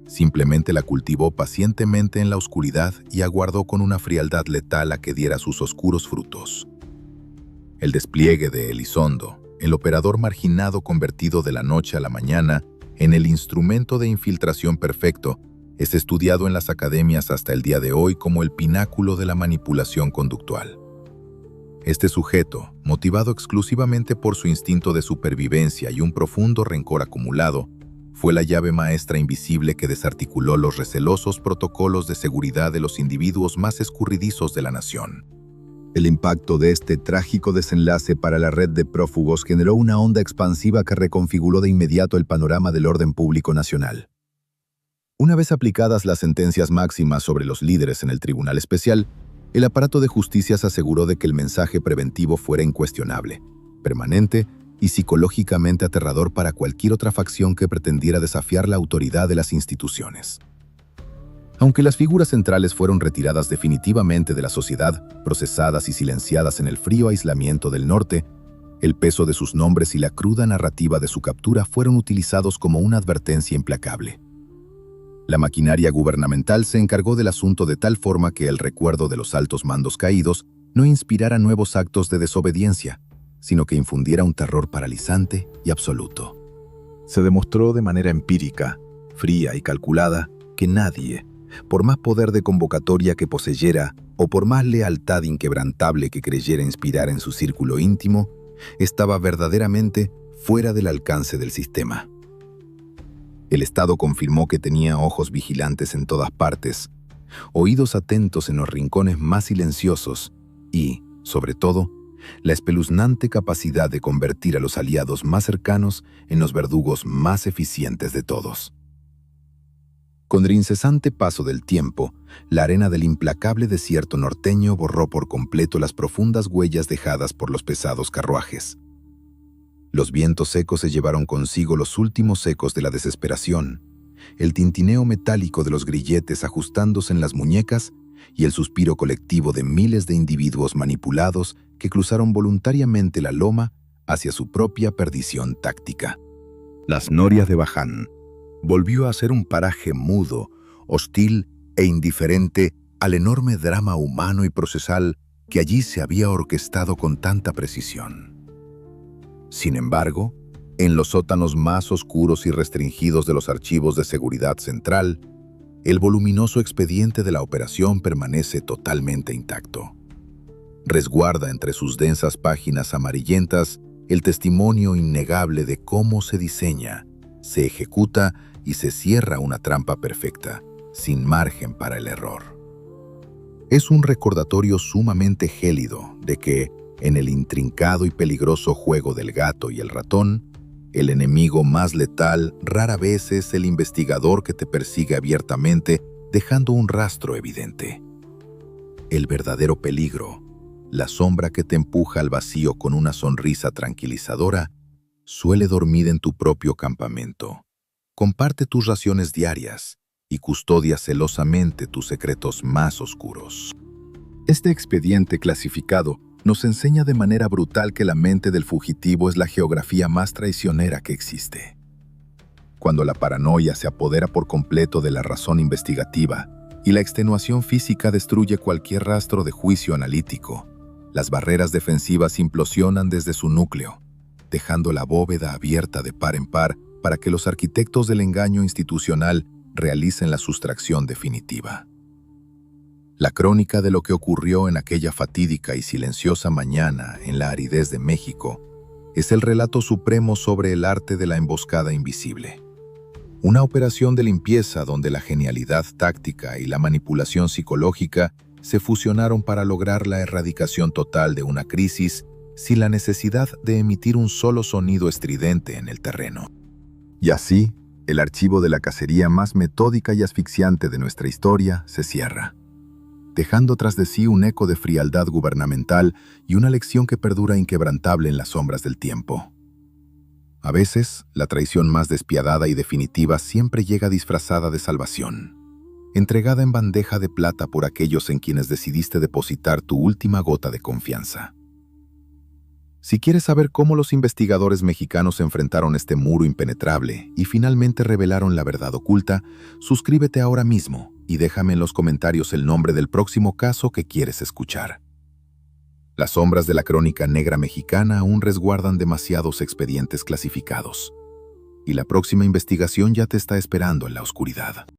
C: Simplemente la cultivó pacientemente en la oscuridad y aguardó con una frialdad letal a que diera sus oscuros frutos. El despliegue de Elizondo, el operador marginado convertido de la noche a la mañana en el instrumento de infiltración perfecto, es estudiado en las academias hasta el día de hoy como el pináculo de la manipulación conductual. Este sujeto, motivado exclusivamente por su instinto de supervivencia y un profundo rencor acumulado, fue la llave maestra invisible que desarticuló los recelosos protocolos de seguridad de los individuos más escurridizos de la nación. El impacto de este trágico desenlace para la red de prófugos generó una onda expansiva que reconfiguró de inmediato el panorama del orden público nacional. Una vez aplicadas las sentencias máximas sobre los líderes en el Tribunal Especial, el aparato de justicia se aseguró de que el mensaje preventivo fuera incuestionable, permanente y psicológicamente aterrador para cualquier otra facción que pretendiera desafiar la autoridad de las instituciones. Aunque las figuras centrales fueron retiradas definitivamente de la sociedad, procesadas y silenciadas en el frío aislamiento del norte, el peso de sus nombres y la cruda narrativa de su captura fueron utilizados como una advertencia implacable. La maquinaria gubernamental se encargó del asunto de tal forma que el recuerdo de los altos mandos caídos no inspirara nuevos actos de desobediencia, sino que infundiera un terror paralizante y absoluto. Se demostró de manera empírica, fría y calculada, que nadie, por más poder de convocatoria que poseyera o por más lealtad inquebrantable que creyera inspirar en su círculo íntimo, estaba verdaderamente fuera del alcance del sistema. El Estado confirmó que tenía ojos vigilantes en todas partes,
B: oídos atentos en los rincones más silenciosos y, sobre todo, la espeluznante capacidad de convertir a los aliados más cercanos en los verdugos más eficientes de todos. Con el incesante paso del tiempo, la arena del implacable desierto norteño borró por completo las profundas huellas dejadas por los pesados carruajes. Los vientos secos se llevaron consigo los últimos ecos de la desesperación, el tintineo metálico de los grilletes ajustándose en las muñecas y el suspiro colectivo de miles de individuos manipulados que cruzaron voluntariamente la loma hacia su propia perdición táctica.
C: Las Norias de Baján volvió a ser un paraje mudo, hostil e indiferente al enorme drama humano y procesal que allí se había orquestado con tanta precisión. Sin embargo, en los sótanos más oscuros y restringidos de los archivos de seguridad central, el voluminoso expediente de la operación permanece totalmente intacto. Resguarda entre sus densas páginas amarillentas el testimonio innegable de cómo se diseña, se ejecuta y se cierra una trampa perfecta, sin margen para el error. Es un recordatorio sumamente gélido de que, en el intrincado y peligroso juego del gato y el ratón, el enemigo más letal rara vez es el investigador que te persigue abiertamente, dejando un rastro evidente. El verdadero peligro, la sombra que te empuja al vacío con una sonrisa tranquilizadora, suele dormir en tu propio campamento. Comparte tus raciones diarias y custodia celosamente tus secretos más oscuros. Este expediente clasificado nos enseña de manera brutal que la mente del fugitivo es la geografía más traicionera que existe. Cuando la paranoia se apodera por completo de la razón investigativa y la extenuación física destruye cualquier rastro de juicio analítico, las barreras defensivas implosionan desde su núcleo, dejando la bóveda abierta de par en par para que los arquitectos del engaño institucional realicen la sustracción definitiva. La crónica de lo que ocurrió en aquella fatídica y silenciosa mañana en la aridez de México es el relato supremo sobre el arte de la emboscada invisible. Una operación de limpieza donde la genialidad táctica y la manipulación psicológica se fusionaron para lograr la erradicación total de una crisis sin la necesidad de emitir un solo sonido estridente en el terreno. Y así, el archivo de la cacería más metódica y asfixiante de nuestra historia se cierra, dejando tras de sí un eco de frialdad gubernamental y una lección que perdura inquebrantable en las sombras del tiempo. A veces, la traición más despiadada y definitiva siempre llega disfrazada de salvación, entregada en bandeja de plata por aquellos en quienes decidiste depositar tu última gota de confianza. Si quieres saber cómo los investigadores mexicanos enfrentaron este muro impenetrable y finalmente revelaron la verdad oculta, suscríbete ahora mismo y déjame en los comentarios el nombre del próximo caso que quieres escuchar. Las sombras de la crónica negra mexicana aún resguardan demasiados expedientes clasificados, y la próxima investigación ya te está esperando en la oscuridad.